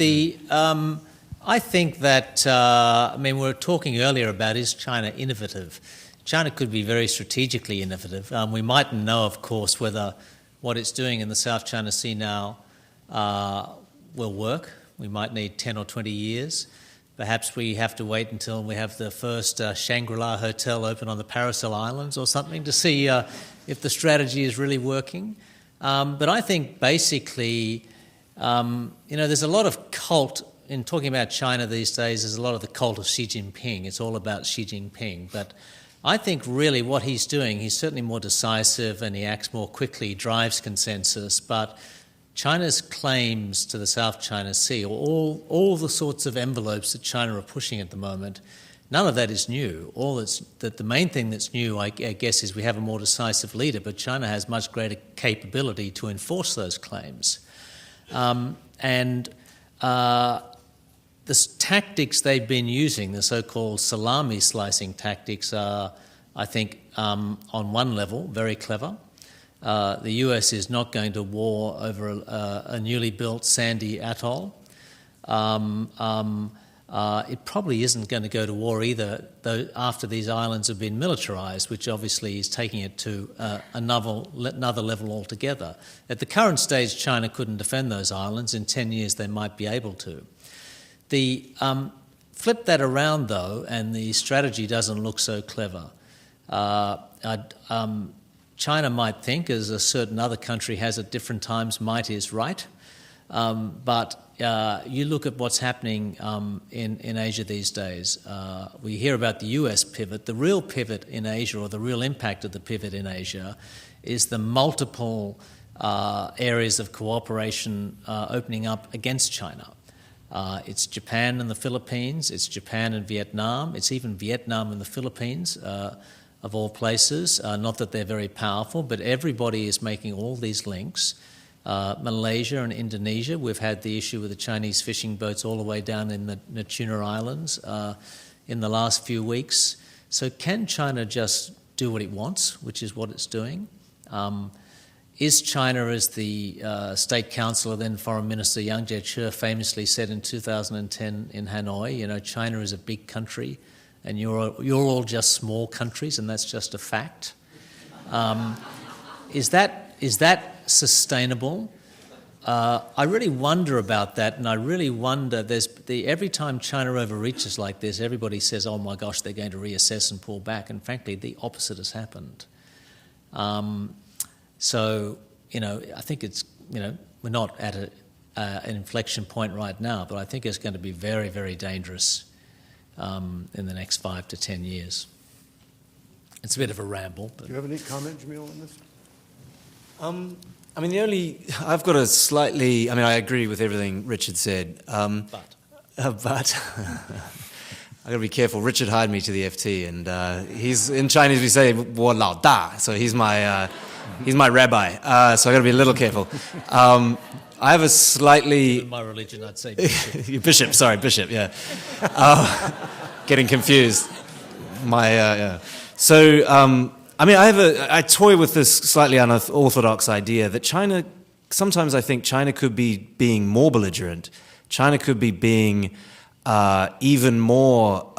I think that, we were talking earlier about, is China innovative? China could be very strategically innovative. We mightn't know, of course, whether what it's doing in the South China Sea now will work. We might need 10 or 20 years. Perhaps we have to wait until we have the first Shangri-La hotel open on the Paracel Islands or something to see if the strategy is really working. But I think basically, there's a lot of cult in talking about China these days. There's a lot of the cult of Xi Jinping. It's all about Xi Jinping. But I think really what he's doing, he's certainly more decisive and he acts more quickly, drives consensus. But China's claims to the South China Sea, or all the sorts of envelopes that China are pushing at the moment, none of that is new. The main thing that's new, I guess, is we have a more decisive leader, but China has much greater capability to enforce those claims. The tactics they've been using, the so-called salami slicing tactics, are, I think, on one level, very clever. The US is not going to war over a newly built sandy atoll. It probably isn't going to go to war either, though, after these islands have been militarized, which obviously is taking it to another level altogether. At the current stage, China couldn't defend those islands. In 10 years, they might be able to. Flip that around, though, and the strategy doesn't look so clever. China might think, as a certain other country has at different times, might is right. But you look at what's happening in Asia these days. We hear about the US pivot. The real pivot in Asia, or the real impact of the pivot in Asia, is the multiple areas of cooperation opening up against China. It's Japan and the Philippines, it's Japan and Vietnam, it's even Vietnam and the Philippines, of all places. Not that they're very powerful, but everybody is making all these links. Malaysia and Indonesia, we've had the issue with the Chinese fishing boats all the way down in the Natuna Islands in the last few weeks. So can China just do what it wants, which is what it's doing? Is China, as the State Councillor, then Foreign Minister Yang Jiechi famously said in 2010 in Hanoi, China is a big country and you're all just small countries, and that's just a fact. Is that sustainable? I really wonder about that, and I really wonder, every time China overreaches like this, everybody says, oh my gosh, they're going to reassess and pull back, and frankly, the opposite has happened. So, I think it's, we're not at an inflection point right now, but I think it's going to be very, very dangerous in the next 5 to 10 years. It's a bit of a ramble. But. Do you have any comment, Jamil, on this? I've got a slightly, I agree with everything Richard said. But I've got to be careful. Richard hired me to the FT, and he's, in Chinese we say, 我老大, so he's my rabbi, so I've got to be a little careful. I have a slightly... In my religion, I'd say bishop. Bishop, yeah. Getting confused. Yeah. So, I toy with this slightly unorthodox idea that China, sometimes I think China could be being more belligerent. China could be being even more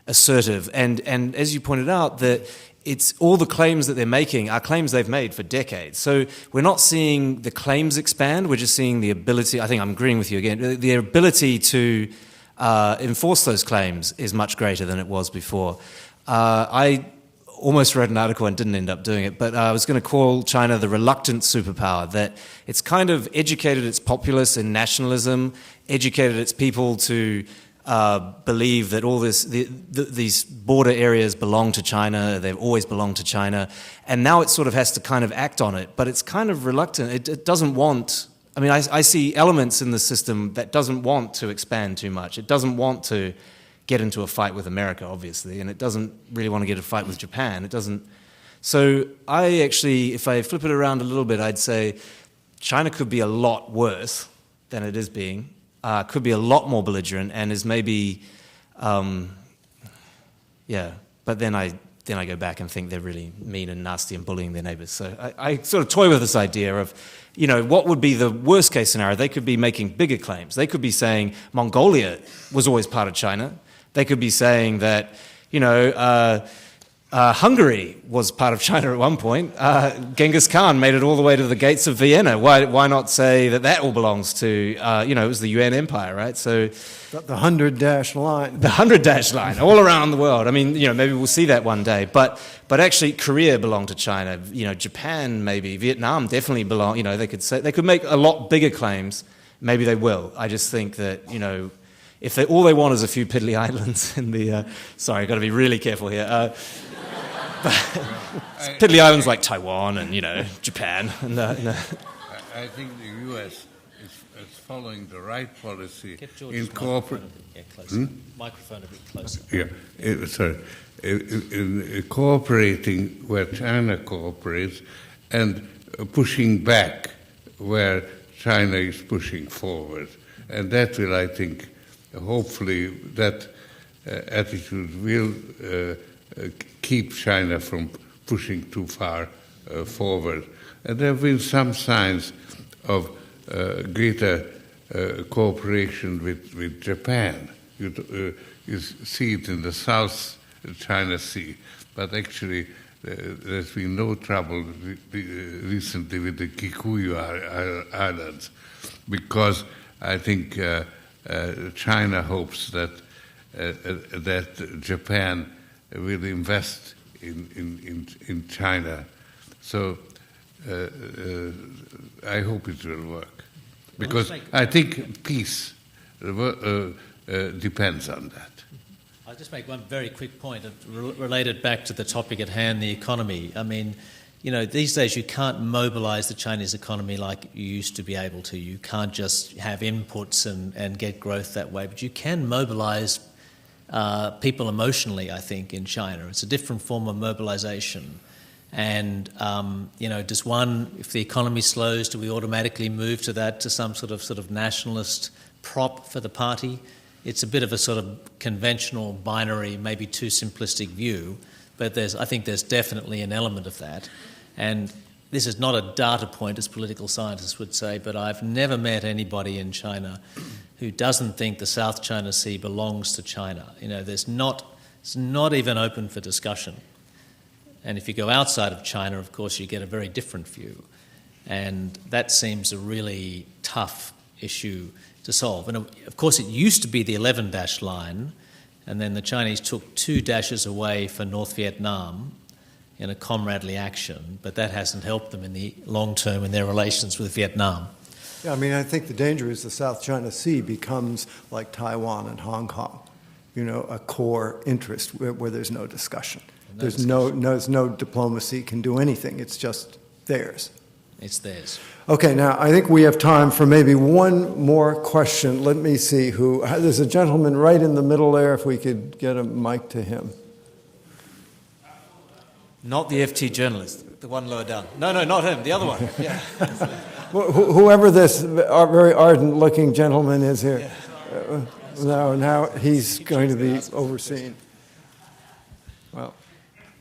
assertive. And as you pointed out, that it's all the claims that they're making are claims they've made for decades. So we're not seeing the claims expand, we're just seeing the ability, I think I'm agreeing with you again, the ability to enforce those claims is much greater than it was before. I almost wrote an article and didn't end up doing it, but I was going to call China the reluctant superpower, that it's kind of educated its populace in nationalism, educated its people to believe that all these border areas belong to China, they've always belonged to China, and now it sort of has to kind of act on it, but it's kind of reluctant. It doesn't want, I see elements in the system that doesn't want to expand too much. It doesn't want to get into a fight with America, obviously, and it doesn't really want to get a fight with Japan. It doesn't. So I actually, if I flip it around a little bit, I'd say China could be a lot worse than it is being, could be a lot more belligerent, and is maybe, but then I go back and think they're really mean and nasty and bullying their neighbors. So I sort of toy with this idea of, what would be the worst case scenario? They could be making bigger claims. They could be saying Mongolia was always part of China. They could be saying that, Hungary was part of China at one point. Genghis Khan made it all the way to the gates of Vienna. Why not say that all belongs to, it was the UN empire, right? So The 100-dash line. The 100-dash line, all around the world. Maybe we'll see that one day. But actually, Korea belonged to China. Japan, maybe Vietnam, definitely belong. They could make a lot bigger claims. Maybe they will. I just think that if all they want is a few piddly islands in the. Sorry, I've got to be really careful here. Piddly islands like Taiwan and Japan and. I think the U.S. is following the right policy in cooperation. Microphone a bit closer. In cooperating where China cooperates and pushing back where China is pushing forward. And that will, I think, hopefully that attitude will keep China from pushing too far forward. And there have been some signs of greater cooperation with Japan. You see it in the South China Sea, but actually there's been no trouble recently with the Kikuyu Islands, because I think China hopes that Japan will invest in China. So I hope it will work, because I think peace depends on that. I'll just make one very quick point related back to the topic at hand, the economy. I mean, you know, these days you can't mobilize the Chinese economy like you used to be able to. You can't just have inputs and get growth that way, but you can mobilize people emotionally, I think, in China. It's a different form of mobilization. And, you know, if the economy slows, do we automatically move to some sort of nationalist prop for the party? It's a bit of a sort of conventional, binary, maybe too simplistic view, but I think there's definitely an element of that. And this is not a data point, as political scientists would say, but I've never met anybody in China who doesn't think the South China Sea belongs to China. You know, it's not even open for discussion. And if you go outside of China, of course, you get a very different view. And that seems a really tough issue to solve. And of course, it used to be the 11-dash line, and then the Chinese took 2 dashes away for North Vietnam in a comradely action, but that hasn't helped them in the long term in their relations with Vietnam. Yeah, I mean, I think the danger is the South China Sea becomes like Taiwan and Hong Kong, you know, a core interest where there's no discussion. There's no diplomacy can do anything. It's just theirs. It's theirs. Okay, now I think we have time for maybe one more question. Let me see there's a gentleman right in the middle there, if we could get a mic to him. Not the FT journalist, the one lower down. No, not him, the other one. Yeah. Whoever this very ardent-looking gentleman is here. Yeah. Now he's going to be overseen. Well,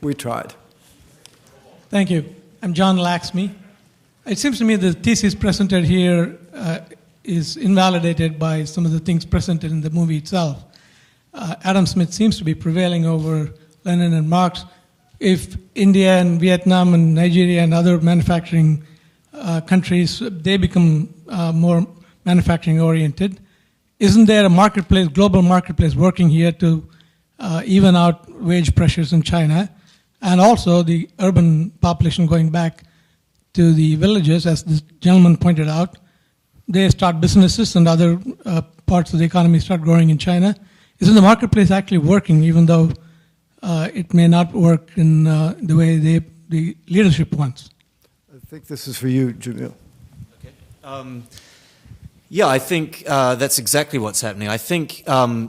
we tried. Thank you. I'm John Laxmi. It seems to me the thesis presented here is invalidated by some of the things presented in the movie itself. Adam Smith seems to be prevailing over Lenin and Marx. If India and Vietnam and Nigeria and other manufacturing countries, they become more manufacturing oriented, isn't there a marketplace, global marketplace working here to even out wage pressures in China? And also the urban population going back to the villages, as this gentleman pointed out, they start businesses and other parts of the economy start growing in China. Isn't the marketplace actually working, even though it may not work in the way the leadership wants? I think this is for you, Jamil. Okay. Yeah, I think that's exactly what's happening. I think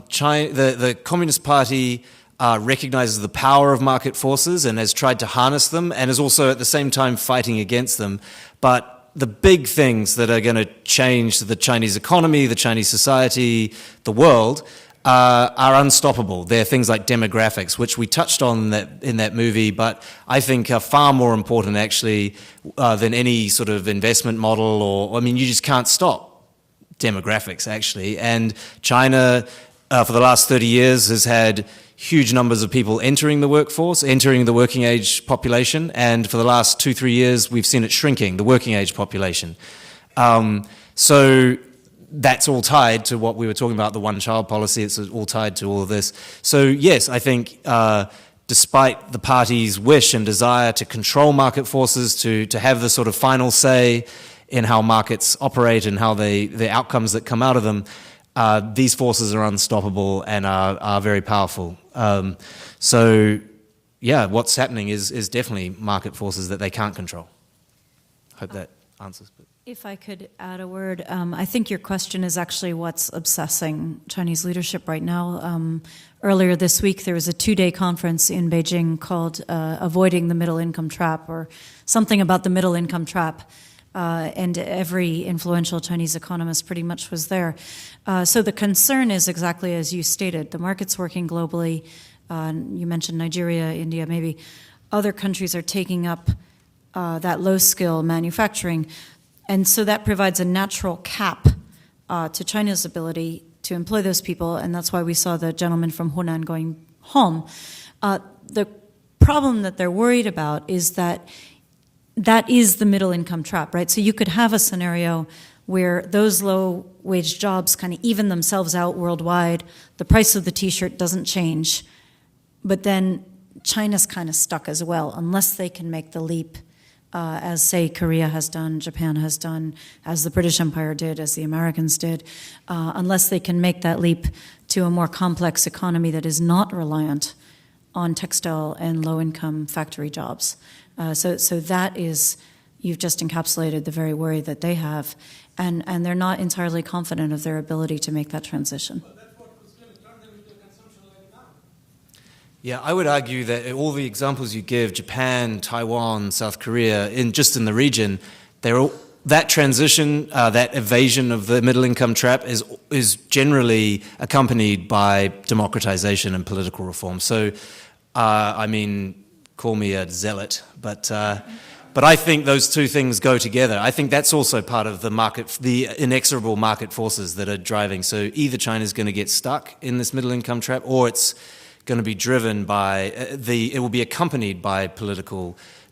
China, the Communist Party recognizes the power of market forces and has tried to harness them, and is also at the same time fighting against them. But the big things that are going to change the Chinese economy, the Chinese society, the world, are unstoppable. They're things like demographics, which we touched on in that movie, but I think are far more important actually than any sort of investment model, or I mean, you just can't stop demographics actually. And China, for the last 30 years, has had huge numbers of people entering the workforce, entering the working age population, and for the last 2-3 years, we've seen it shrinking, the working age population. So that's all tied to what we were talking about, the one-child policy. It's all tied to all of this. So yes, I think despite the party's wish and desire to control market forces, to have the sort of final say in how markets operate and how the outcomes that come out of them, these forces are unstoppable and are very powerful. So yeah, what's happening is definitely market forces that they can't control. Hope that answers. If I could add a word, I think your question is actually what's obsessing Chinese leadership right now. Earlier this week, there was a 2-day conference in Beijing called Avoiding the Middle Income Trap, or something about the middle income trap. And every influential Chinese economist pretty much was there. So the concern is exactly as you stated. The market's working globally. You mentioned Nigeria, India, maybe other countries are taking up that low-skill manufacturing. And so that provides a natural cap to China's ability to employ those people, and that's why we saw the gentleman from Hunan going home. The problem that they're worried about is that is the middle income trap, right? So you could have a scenario where those low wage jobs kind of even themselves out worldwide. The price of the t-shirt doesn't change, but then China's kind of stuck as well, unless they can make the leap, as, say, Korea has done, Japan has done, as the British Empire did, as the Americans did, unless they can make that leap to a more complex economy that is not reliant on textile and low-income factory jobs. So that is, you've just encapsulated the very worry that they have, and they're not entirely confident of their ability to make that transition. Yeah, I would argue that all the examples you give, Japan, Taiwan, South Korea, just in the region, that transition, that evasion of the middle-income trap is generally accompanied by democratization and political reform. So, I mean, call me a zealot, but I think those two things go together. I think that's also part of the inexorable market forces that are driving. So either China's going to get stuck in this middle-income trap, or it's going to be driven by it will be accompanied by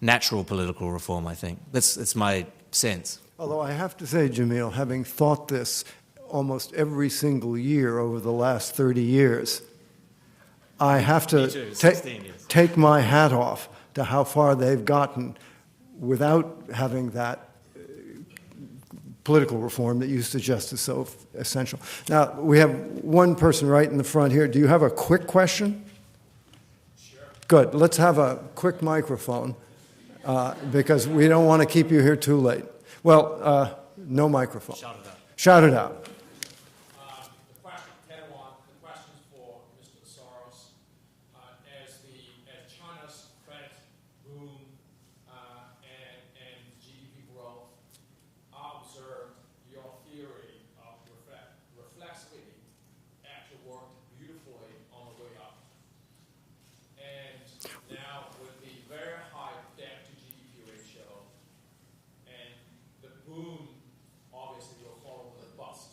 natural political reform, I think. That's my sense. Although I have to say, Jamil, having thought this almost every single year over the last 30 years, I have to take my hat off to how far they've gotten without having that political reform that you suggest is so essential. Now, we have one person right in the front here. Do you have a quick question? Sure. Good. Let's have a quick microphone because we don't want to keep you here too late. Well, no microphone. Shout it out. Shout it out. The question is for Mr. Soros. As China's credit boom and GDP growth observed, your theory of reflexivity actually worked beautifully on the way up. And now with the very high debt to GDP ratio and the boom, obviously will follow with a bust.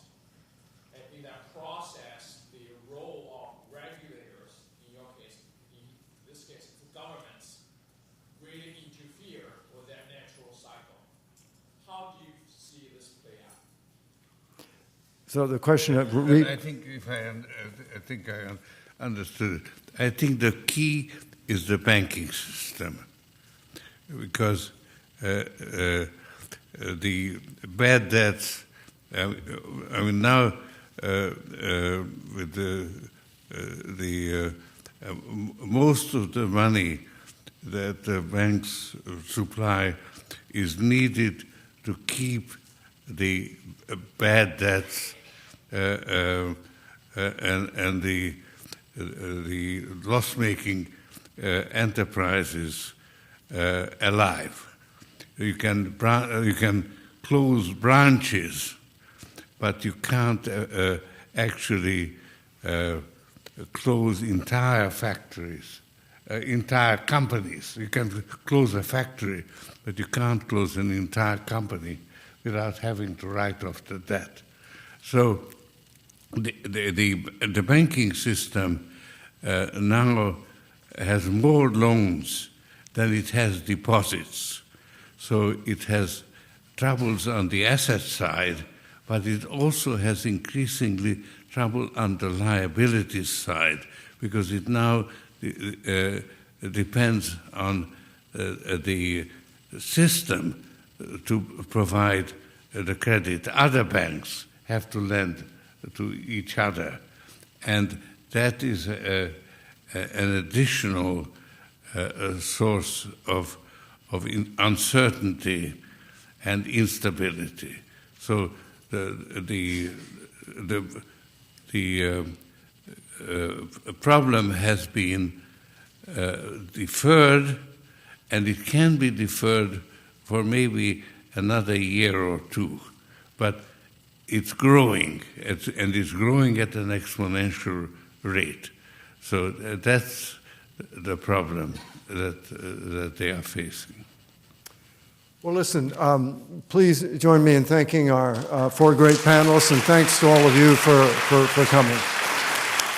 And in that process, the role of regulators, in your case, in this case, the governments, really interfere with that natural cycle. How do you see this play out? So the question of I think I understood it. I think the key is the banking system, because the bad debts. I mean now with the most of the money that the banks supply is needed to keep the bad debts and the loss-making enterprises alive. You can close branches, but you can't actually close entire factories, entire companies. You can close a factory, but you can't close an entire company without having to write off the debt. So the banking system now has more loans than it has deposits. So it has troubles on the asset side, but it also has increasingly trouble on the liabilities side, because it now depends on the system to provide the credit. Other banks have to lend to each other, and that is an additional source of uncertainty and instability. So the problem has been deferred, and it can be deferred for maybe another year or two, but it's growing, and it's growing at an exponential rate. So that's the problem that they are facing. Well, listen, please join me in thanking our four great panelists, and thanks to all of you for coming.